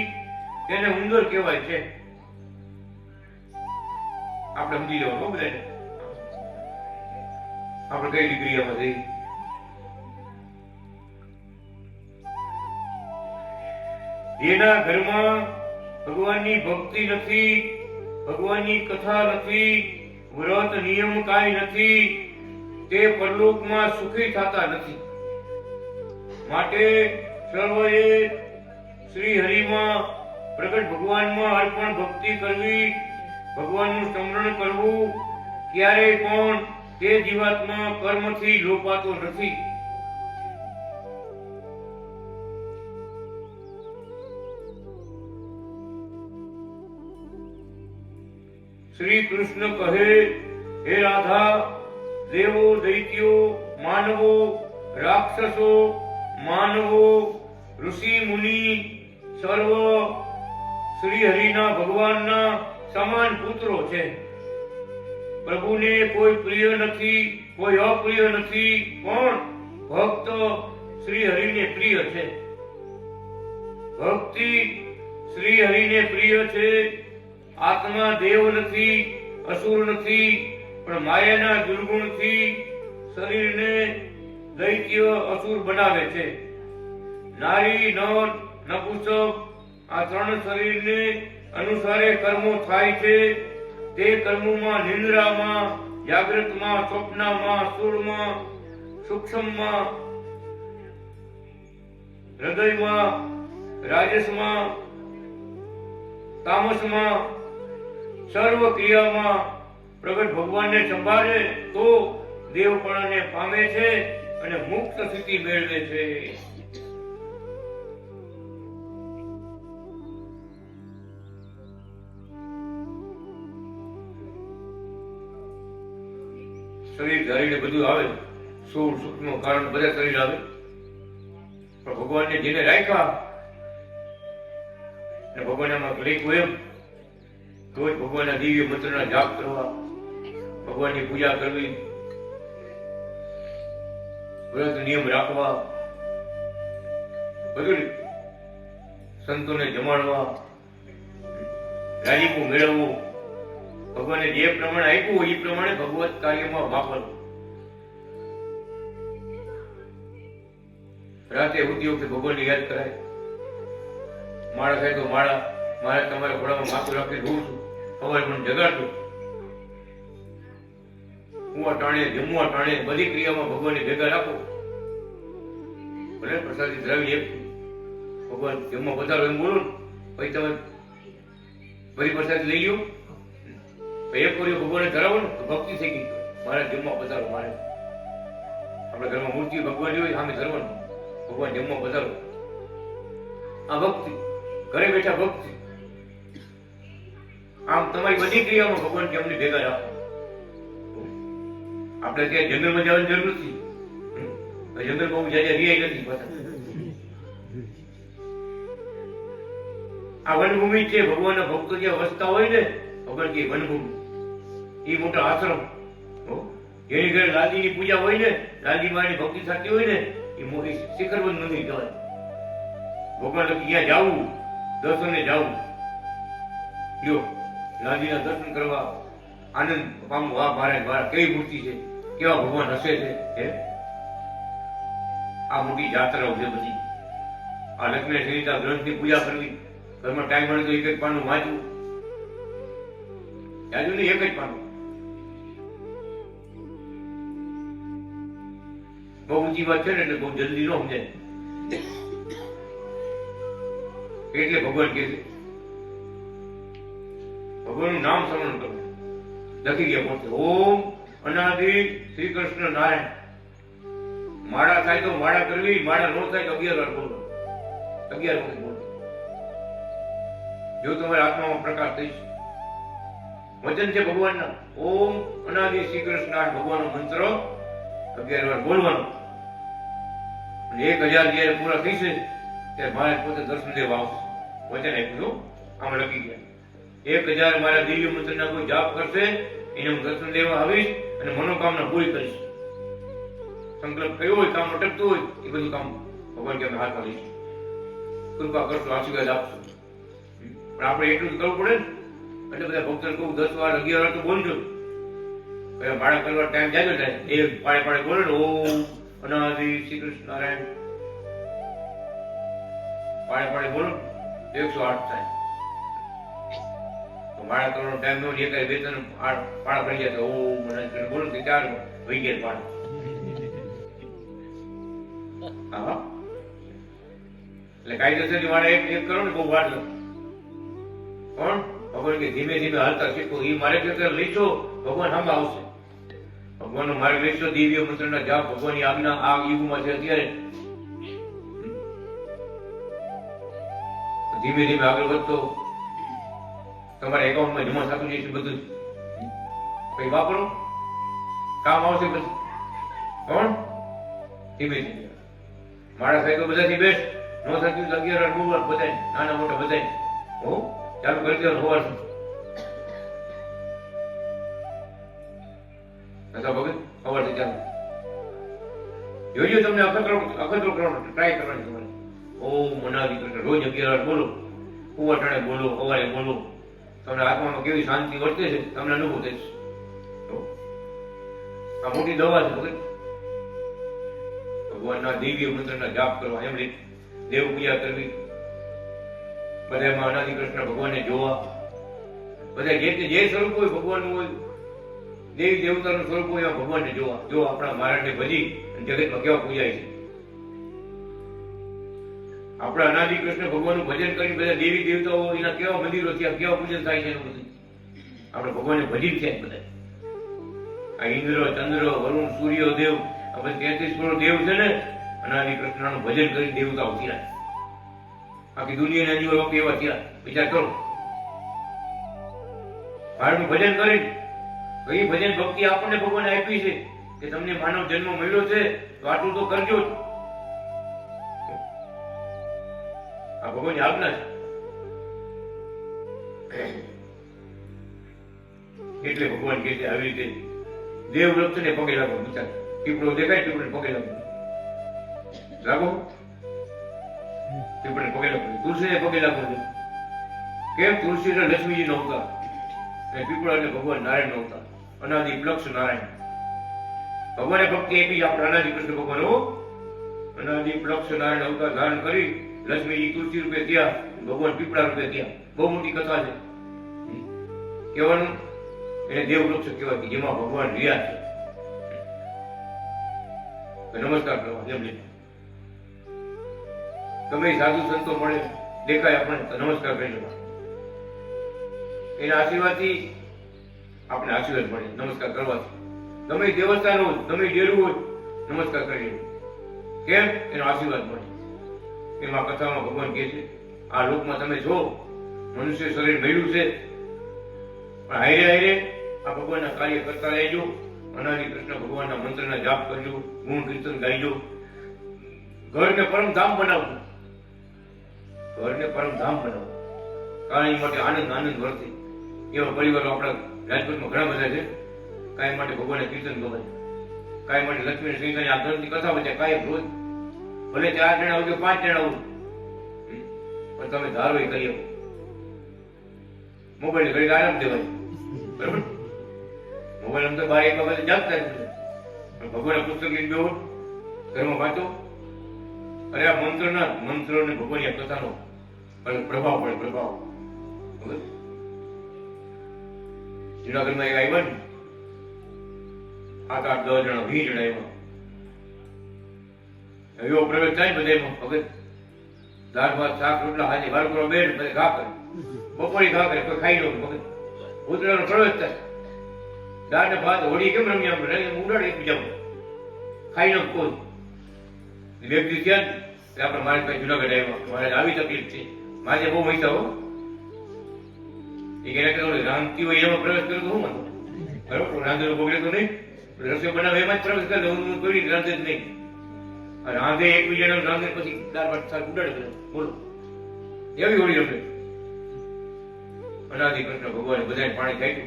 તેને ઉંદર કહેવાય છે. આપણે સમજી લેવાનું બધા. આપણે કઈ ડિગ્રીમાં જઈ જેના ઘરમાં ભગવાનની ભક્તિ નથી, ભગવાનની કથા નથી, વ્રત નિયમ કાંઈ નથી, તે પરલોકમાં સુખી થતા નથી. માટે સર્વએ શ્રી હરિમાં, પ્રગટ ભગવાનમાં અર્પણ ભક્તિ કરવી, ભગવાનનું સ્મરણ કરવું, ક્યારેય પણ તે જીવાત્મા કર્મથી લોપાતો નથી. શ્રી કૃષ્ણ કહે, હે રાધા, દેવો, દૈત્યો, માનવો, રાક્ષસો, માનવો, ઋષિ મુનિ સર્વ શ્રી હરિના ભગવાનના સમાન પુત્રો છે. પ્રભુને કોઈ પ્રિય નથી, કોઈ અપ્રિય નથી, પણ ભક્ત શ્રી હરિને પ્રિય છે. ભક્તિ શ્રી હરિને પ્રિય છે. આત્મા દેવ નથી, અસુર નથી, પણ માયાના દુર્ગુણથી શરીરને દૈત્ય અસુર બનાવે છે. નારી, નર, નપુંસક આ ત્રણ શરીરને અનુસારે કર્મો થાય છે. તે કર્મોમાં નિંદ્રામાં, જાગ્રતમાં, સ્વપ્નમાં, સ્થૂળમાં, સૂક્ષ્મમાં, હૃદયમાં, રાજસમાં, તામસમાં, સર્વ ક્રિયામાં પ્રગટ ભગવાનને સંભાળે તો દેવપણાને પામે છે અને મુક્ત સ્થિતિ મેળવે છે. શરીર ધારીને બધું આવે, સ્થૂળ સૂક્ષ્મ કારણ બધા શરીર આવે, પણ ભગવાનને જેને રાખ્યા અને ભગવાન એમાં લખ્યું એમ તો જ ભગવાનના દિવ્ય મંત્રના જાપ કરવા, ભગવાનની પૂજા કરવી, વ્રત નિયમ રાખવા, બધું સંતોને જમાડવા, રાજીપો મેળવવો, ભગવાને જે પ્રમાણે આપ્યું હોય એ પ્રમાણે ભગવત કાર્યમાં વાપરવું. રાતે ઉઠતી વખતે ભગવાનને યાદ કરાય. માળા થાય તો માળા, મારે તમારા ઘોડામાં માથું રાખી જોઉં છું, સવારે મને જગાડતું. કુવા ટાણે, જમવા ટાણે, બધી ક્રિયામાં ભગવાનને ભેગા રાખો. ભલે પ્રસાદી ધરાવી એક ભગવાન જમવા પધારો એમ બોલો ને, પછી તમે બધી પ્રસાદી લઈ લો. એક કર્યો ભગવાને ધરાવો ને તો ભક્તિ થઈ ગઈ. મારે જમવા પધારો. મારે આપણા ઘરમાં મૂર્તિ ભગવાન હોય સામે ધરવાનું, ભગવાન જમવા પધારો. આ ભક્તિ, ઘરે બેઠા ભક્તિ. આમ તમારી બધી ક્રિયામાં ભગવાન કેમને ભેગા રાખો. આપણે ત્યાં જંગલમાં જવાની જરૂર નથી. જંગલ બહુ જ્યાં રિયાય નથી પાછા. આ વનભૂમિ છે. ભગવાનના ભક્તો જ્યાં વસતા હોય ને, ભગવાન કે વનભૂમિ એ મોટા આશ્રમ. જેની ઘરે લાલજીની પૂજા હોય ને, લાલજી માની ભક્તિ થતી હોય ને, એ મોટી શિખરબંધ મંદિર કહેવાય. ભગવાન ત્યાં જવું, દર્શને જવું, લ્યો લાલજીના દર્શન કરવા, આનંદ પામવો. આ મારે મારા કેવી મૂર્તિ છે, કેવા ભગવાન હસે છે. આ મોટી જાત્રાઓ છે બધી. આ લક્ષ્મી સંહિતા ગ્રંથની પૂજા કરવી, ઘરમાં ટાઈમ મળે તો એક જ પાનું વાંચવું. યાદ નહીં, એક જ પાનું. બહુ ઊંચી વાત છે ને, એટલે બહુ જલ્દી ન સમજાય. એટલે ભગવાન કે છે ભગવાનનું નામ સ્મરણ કરવું. લખી ગયા પોતે, ઓમ અનાદિ શ્રી કૃષ્ણ નારાયણ. માળા થાય તો માળા કરવી, માળા ન થાય તો 11 વાર બોલો. 11 વખત બોલો. જો તમારા આત્મામાં પ્રકાશ થઈશ. વચન છે ભગવાનના, ઓમ અનાદિ શ્રી કૃષ્ણ ભગવાનનો મંત્ર 11 વાર બોલવાનો. 1000 જયારે પૂરા થઈશે ત્યારે મારે પોતે દર્શન દેવા આવશે. વચન આપ્યું, આમાં લખી ગયા. 1000 મારા દિવ્ય મંત્રના કોઈ જાપ કરશે, એને હું દર્શન દેવા આવીશ અને મનોકામના પૂરી કરીશ. સંકલ્પ કયો હોય, કામ અટકતું હોય, એ બધું કામ ભગવાન કે અમે હાથમાં લઈશું. કૃપા કરશો, આશીર્વાદ આપશો. પણ આપણે એટલું જ કરવું પડે ને. એટલે બધા ભક્તોને કહું 10 વાર 11 વાર તો બોલજો. માળા કરવા ટાઈમ જાજો થાય, એ પાડે પાડે બોલે ને, ઓમ અનાદિ શ્રી કૃષ્ણ નારાયણ. પાડે પાડે બોલો, 108 થાય. તો માળા કરવાનો ટાઈમ નો, એક 2-3 પાડા પડી જાય તો ઓમ અનાદિ બોલો, 4 વહી ગયા પાડા. હા, એટલે કાયદેસર મારે એક કરો ને, બહુ વાર લાગે. પણ ભગવાન કે ધીમે ધીમે હાલતા શીખો. એ મારે લઈશો, ભગવાન સામે આવશે. ભગવાન ભગવાનનો માર્ગ લેશો, દિવ્ય મંત્રના જાપ, ભગવાનની આજ્ઞા આ યુગમાં છે અત્યારે. ધીમે ધીમે આગળ વધતો તમારા એકાઉન્ટમાં જમા થતું જશે બધું. કઈ વાપરો કામ આવશે બધું. કોણ? ધીમે ધીમે મારા સાહેબ બધાથી બેસ્ટ નો થતું 11 બધા નાના મોટા બધા હો ચાલુ કરી દો સવાર ભગત સવારથી ચાલુ જોઈજો. તમને અખતરો કરવાનો ટ્રાય કરવાની તમારે. ઓમ મનાવી કૃષ્ણ રોજ 11 બોલો, કુવાટાણે બોલો, સવારે બોલો. તમને આત્મામાં કેવી શાંતિ વર્તે છે તમને અનુભવ થશે. આ મોટી દવા છે ભગત. ભગવાનના દિવ્ય મંત્રના જાપ કરવા, એમ દેવ પૂજા કરવી, બધામાં અનાદિ કૃષ્ણ ભગવાનને જોવા, બધા જે સ્વરૂપ હોય ભગવાનનું હોય, દેવી દેવતાનું સ્વરૂપ હોય એવા ભગવાનને જોવા. જો આપણા મહારાજને ભજી જગતમાં કેવા પૂજાય છે. આપણા અનાદિ કૃષ્ણ ભગવાનનું ભજન કરી બધા દેવી દેવતાઓ એના કેવા મંદિરો થયા, કેવા પૂજન થાય છે એનું બધું આપણે ભગવાનને ભજી છે. બધા આ ઇન્દ્ર, ચંદ્ર, વરુણ, સૂર્ય, દેવ, આ બધા 33 કરોડ દેવ છે ને, અનાદિ કૃષ્ણનું ભજન કરી દેવતાઓ થયા. આખી દુનિયાના જીવો લોકો એવા થયા. વિચાર કરો, ભારતનું ભજન કરી કઈ ભજન ભક્તિ આપણને ભગવાને આપી છે કે તમને માનવ જન્મ મળ્યો છે તો આટલું તો કરજો જ. આ ભગવાનની આજ્ઞા છે. એટલે ભગવાન કહે છે આવી રીતે દેવ વૃક્ષને પગે લાગો. વિચાર, પીપળો દેખાય, પીપળને પગે લાગો. પીપળને પગે લાગો. તુલસીને પગે લાગો છે. કેમ? તુલસી એટલે લક્ષ્મીજી નો અવતાર, પીપળા એટલે ભગવાન નારાયણ નો અવતાર, અનાદિ પ્લક્ષ નારાયણ. ભગવાને ભક્તિ આપી આપણે અનાદિ કૃષ્ણ ભગવાન અનાદિ પ્લક્ષ નારાયણ અવતાર ધારણ કરી લક્ષ્મીજી તુલસી રૂપે થયા, ભગવાન પીપળા રૂપે થયા. બહુ મોટી કથા છે. કહેવાનું એને દેવ વૃક્ષ કહેવાય કે જેમાં ભગવાન રહ્યા છે. નમસ્કાર કરવા એમ લે. તમે સાધુ સંતો મળે દેખાય આપણને તો નમસ્કાર કરી લેવા. એના આશીર્વાદથી આપણે આશીર્વાદ મળે. નમસ્કાર કરવાથી તમે દેવસ્થાન હોય, તમે ડેરું હોય, નમસ્કાર કરી લો. કેમ? એનો આશીર્વાદ મળે. એમાં કથામાં ભગવાન કહે છે આ લોકમાં તમે છો, મનુષ્ય શરીર મળ્યું છે, પણ હારે હારે આ ભગવાનના કાર્ય કરતા રહેજો. અનાદિ કૃષ્ણ ભગવાનના મંત્રના જાપ કરજો, ગુણ કીર્તન ગાઈજો. ઘરને પરમધામ બનાવજો. ઘરને પરમધામ બનાવો. કારણ એ માટે આનંદ વર્તે. એવા પરિવારો આપણા રાજકોટમાં ઘણા બધા છે. કાંઈ માટે ભગવાનને કીર્તન ગમે, કાંઈ માટે લક્ષ્મી શ્રીની આ ગ્રંથની કથા બચે કાંઈ રોજ ભલે 4 જણા હોય કે 5 જણા હોય, પણ તમે ધારો એ કરી આવો. મોબાઈલ ઘડી આરામ દેવાય. બરાબર? મોબાઈલ આમ તો 12-1 વાગે જાગતા જ નથી, પણ ભગવાનના પુસ્તક લઈને બેહો, ઘરમાં વાંચો. અરે આ મંત્ર ને ભગવાનની આ કથાનો પ્રભાવ પડે. પ્રભાવ જુનાગઢમાં એક આવ્યા ને 7-8-10 જણા 20 જણા આવ્યા. એવો પ્રવેશ થાય બધા એમાં ભગત દાળ ભાત શાક રોટલા હાજી વાર કરો બેડ બધે ઘા કરે, બપોરે ઘા કરે, કોઈ ખાઈ લો. ભગત ઉતરાનો પ્રવેશ થાય. દાળ ને ભાત હોળી કેમ રમી આમ ઉડાડે એકબીજા ખાઈ લો. કોઈ વ્યક્તિ થયા ને આપણે મારે પાસે જુનાગઢ આવ્યા, મારે આવી તકલીફ છે, મારે બહુ મહિતા હો. એ કે રાંધતી હોય એમાં પ્રવેશ કર્યો તો હું માનો. બરોબર? રાંધેલો બગડે તો નહીં, રસોઈ બનાવે એમાં જ પ્રવેશ કરે. હું કોઈ રાંધે જ નહીં. રાંધે એકબીજાને રાંધે પછી દાળ ભાત શાક ઉડાડે. બોલો એવી હોળી રમે. અનાદિ કૃષ્ણ ભગવાને બધાને પાણી ખાઈ,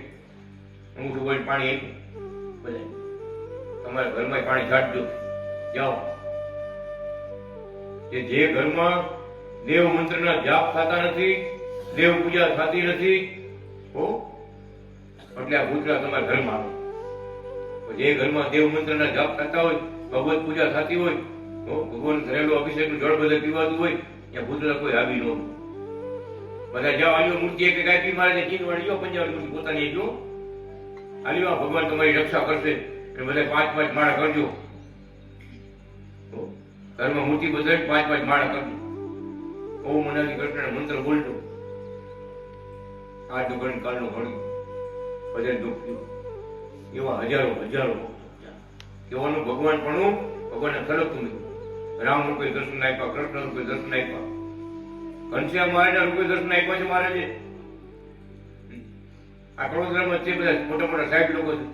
હું ભગવાન પાણી આપ્યું. બધા તમારા ઘરમાં પાણી છાંટજો. જાઓ જે ઘરમાં દેવ મંત્રના જાપ થતા નથી, દેવ પૂજા થતી નથી, એટલે આ ભૂતરા તમારા ઘરમાં આવે. જે ઘરમાં દેવ મંત્રના જાપ થતા હોય, ભગવત પૂજા થતી હોય, ભગવાન ધરેલું અભિષેકનું જળ બધે પીવાતું હોય, ત્યાં ભૂતરા કોઈ આવી ન. બધા જાઓ આલ્યો મૂર્તિ એક ગાયત્રી મહારાજે ચીન વાળી પંજાબી મૂર્તિ પોતાની જો આલ્યો, ભગવાન તમારી રક્ષા કરશે. બધા 5-5 માળા કરજો. ઘરમાં મૂર્તિ બધા 5-5 માળા કરજો. ઓમ અનાદિ કૃષ્ણ મંત્ર બોલજો. આજનું ગણ કાલનું ગણ ભજન દુઃખ એવા હજારો કેવાનું ભગવાન પણ ભગવાનને ખડકતું નથી. રામ રૂપે દર્શન આપ્યા, કૃષ્ણ રૂપે દર્શન આપ્યા, ઘનશ્યામ મહારાજના રૂપે દર્શન આપ્યા છે મહારાજે. આ વડોદરામાં છે બધા મોટા મોટા સાહેબ લોકો છે.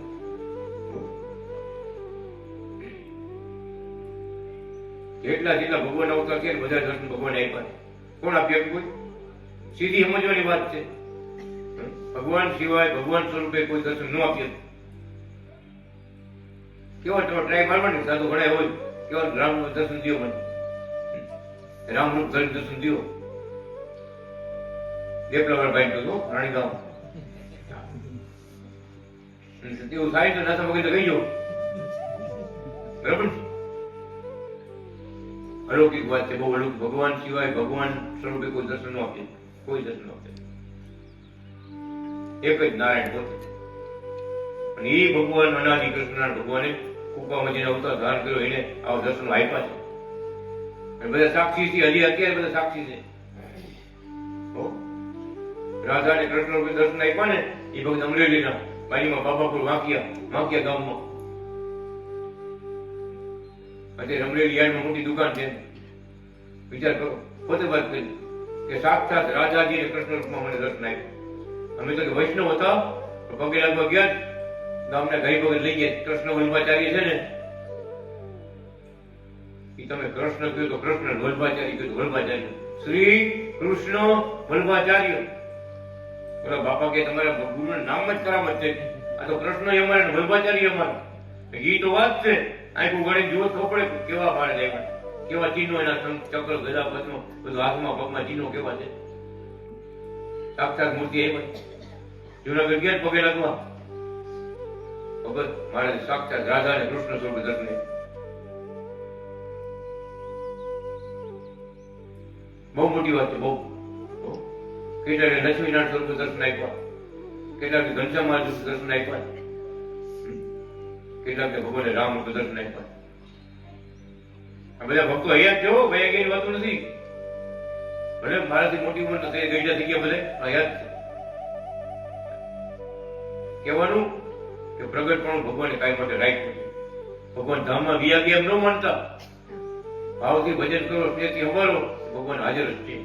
જેટલા જેટલા ભગવાન અવતાર છે બધા દર્શન ભગવાન આપ્યા. કોણ આપ્યા? કોઈ સીધી સમજવાની વાત છે. ભગવાન સિવાય ભગવાન સ્વરૂપે કોઈ દર્શન ન આપીએ. કેવા ટ્રાય મારવાની સાધુ ઘણા હોય કેવા રામ દર્શન દિયો મને, રામ રૂપ ધરી દર્શન દિયો. દેપલાવાર ભાઈ તો રાણીગામ એવું થાય તો નાથા વગેરે કહી જાઓ. બરાબર અલૌકિક વાત છે, બહુ અલૌકિક. ભગવાન સિવાય ભગવાન સ્વરૂપે કોઈ દર્શન ન આપે, કોઈ દર્શન ન આપે. એક જ નારાયણ પોતે. અને એ ભગવાન અનાદિ કૃષ્ણ ભગવાને કૃપામાં જેને અવતાર ધારણ કર્યો એને આવા દર્શન આપ્યા છે. અને બધા સાક્ષી છે, હજી અત્યારે બધા સાક્ષી છે. રાધા અને કૃષ્ણ રૂપે દર્શન આપ્યા ને એ ભગત અમરેલીના બાજુમાં બાબાપુર વાંકિયા ગામમાં. અત્યારે અમરેલી યાર્ડમાં મોટી દુકાન છે. વિચાર કરો, પોતે વાત કરી કે સાક્ષાત રાધાજી અને કૃષ્ણ રૂપમાં મને દર્શન આપ્યા. અમે તો વૈષ્ણવ હતા, પગે લાગવા ગયા ગામના ગઈ ભગત લઈ ગયા. કૃષ્ણ વલ્ભાચાર્ય છે ને એ તમે કૃષ્ણ કહ્યું તો કૃષ્ણ, વલ્ભાચાર્ય કહ્યું તો વલ્ભાચાર્ય. શ્રી કૃષ્ણ વલ્ભાચાર્ય. બોલા બાપા કે તમારા ગુરુનું નામ જ કરામત છે. આ તો કૃષ્ણ અમારે, વલ્ભાચાર્ય અમારે. એ તો વાત છે. આખું ગણિત જુઓ તો પડે કેવા બાળ લેવા, કેવા ચિહ્નો એના ચક્ર ગદા પદ્મો બધું હાથમાં પગમાં ચિહ્નો કેવા છે. સાક્ષાત મૂર્તિ એ પણ જુનાગઢ ગયા પગે લાગવા ભગત મારે સાક્ષાત રાધા અને કૃષ્ણ સ્વરૂપે દર્શન. બહુ મોટી વાત છે. બહુ કેટલાકે લક્ષ્મીનારાયણ સ્વરૂપે દર્શન આપ્યા, કેટલાકે ઘનશ્યામ મહારાજ સ્વરૂપે દર્શન આપ્યા, કેટલાકે ભગવાને રામ રૂપે દર્શન આપ્યા. આ બધા ભક્તો હયાત છે. ભાઈ કઈ વાતો નથી. ભલે મારાથી મોટી ઉંમર તો ગઈ થઈ ગયા, ભલે હયાત છે. કહેવાનું કે પ્રગટ પણ ભગવાને કાંઈ માટે રાખ્યું છે. ભગવાન ધામમાં ગયા ગયા એમ ન માનતા. ભાવથી ભજન કરો, સ્નેહથી સંભાળો, ભગવાન હાજર જ છે.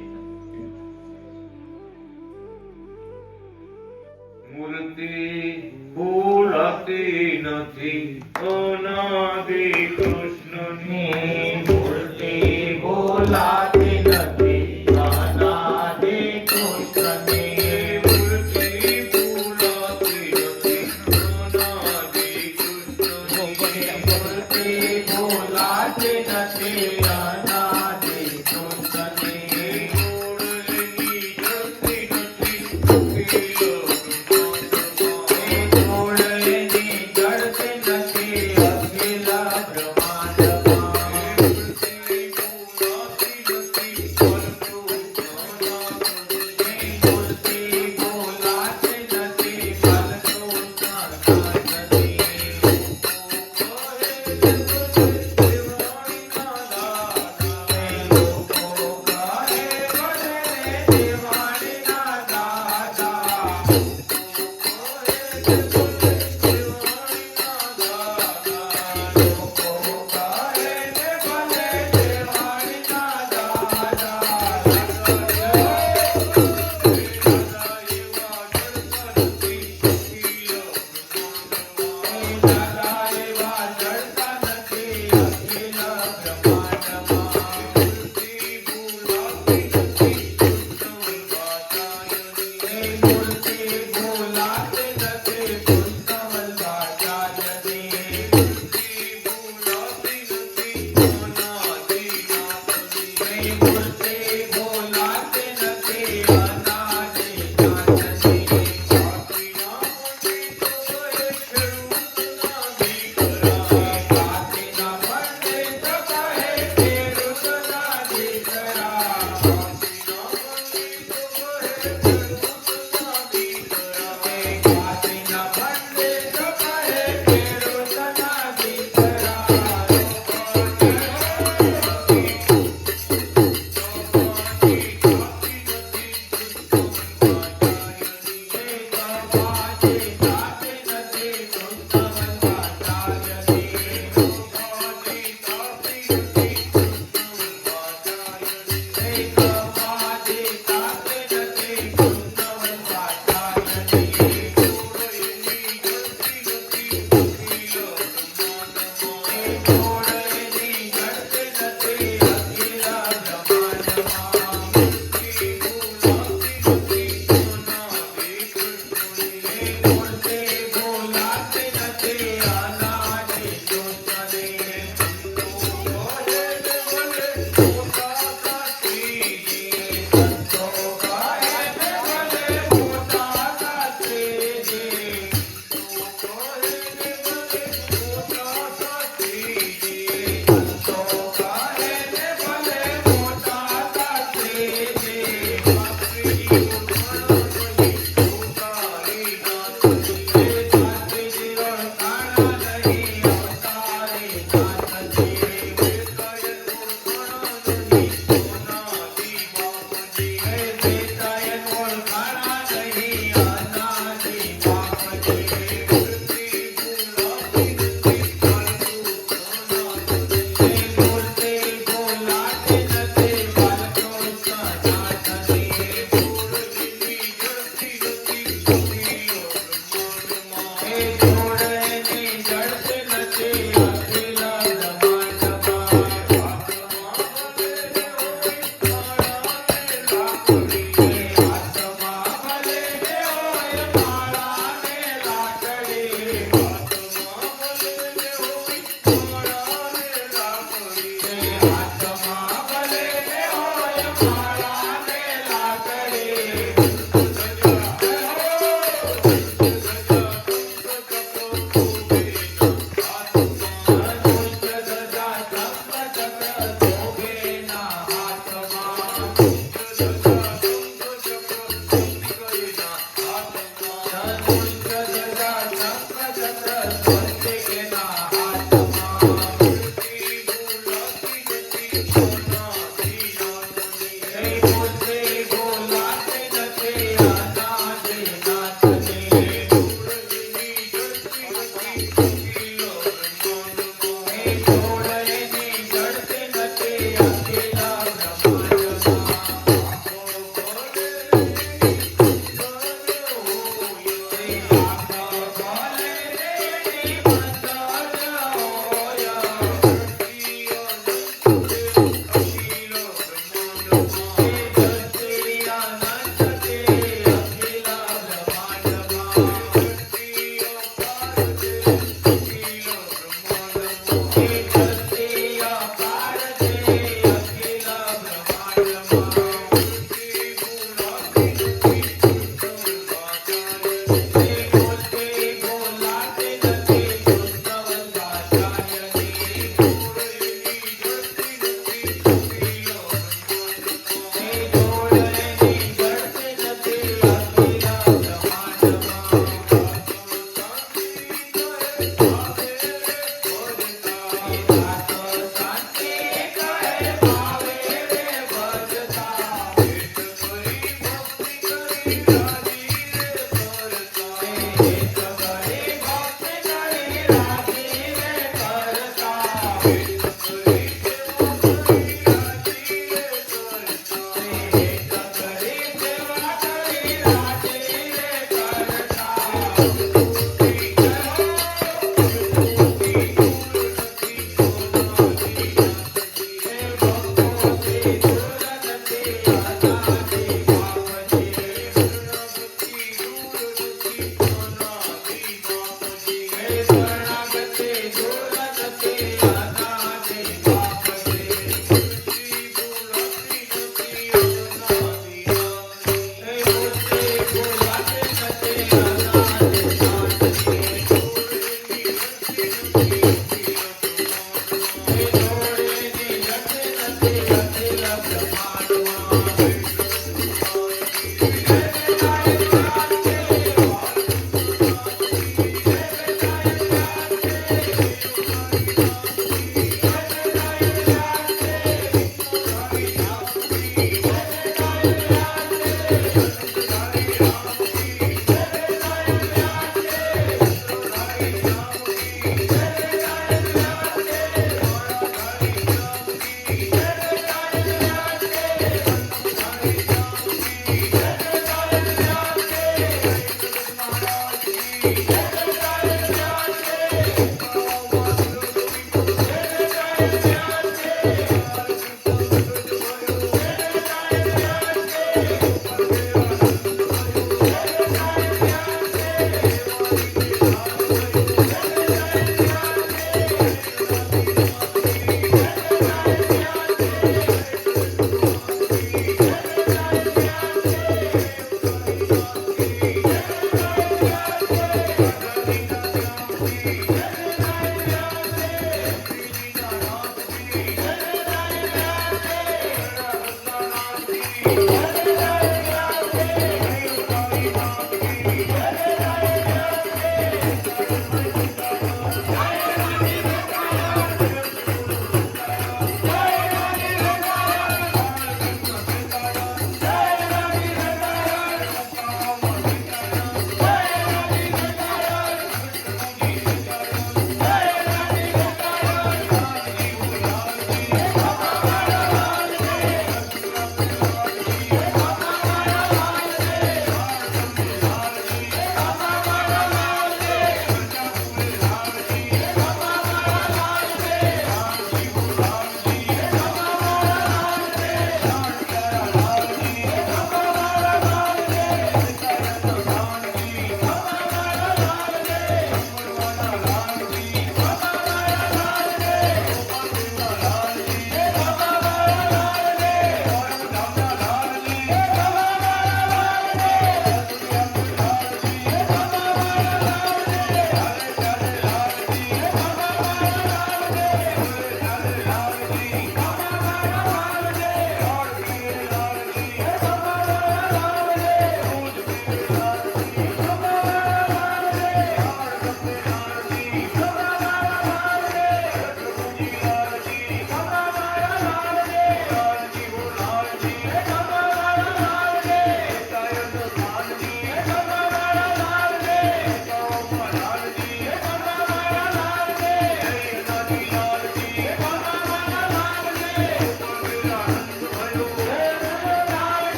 મૂર્તિ ભૂલાતી નથી અનાદિ કૃષ્ણની. મૂર્તિ ભૂલાતી નથી અનાદિ કૃષ્ણની. મૂર્તિ ભૂલાતી નથી અનાદિ કૃષ્ણની. મૂર્તિ ભૂલાતી નથી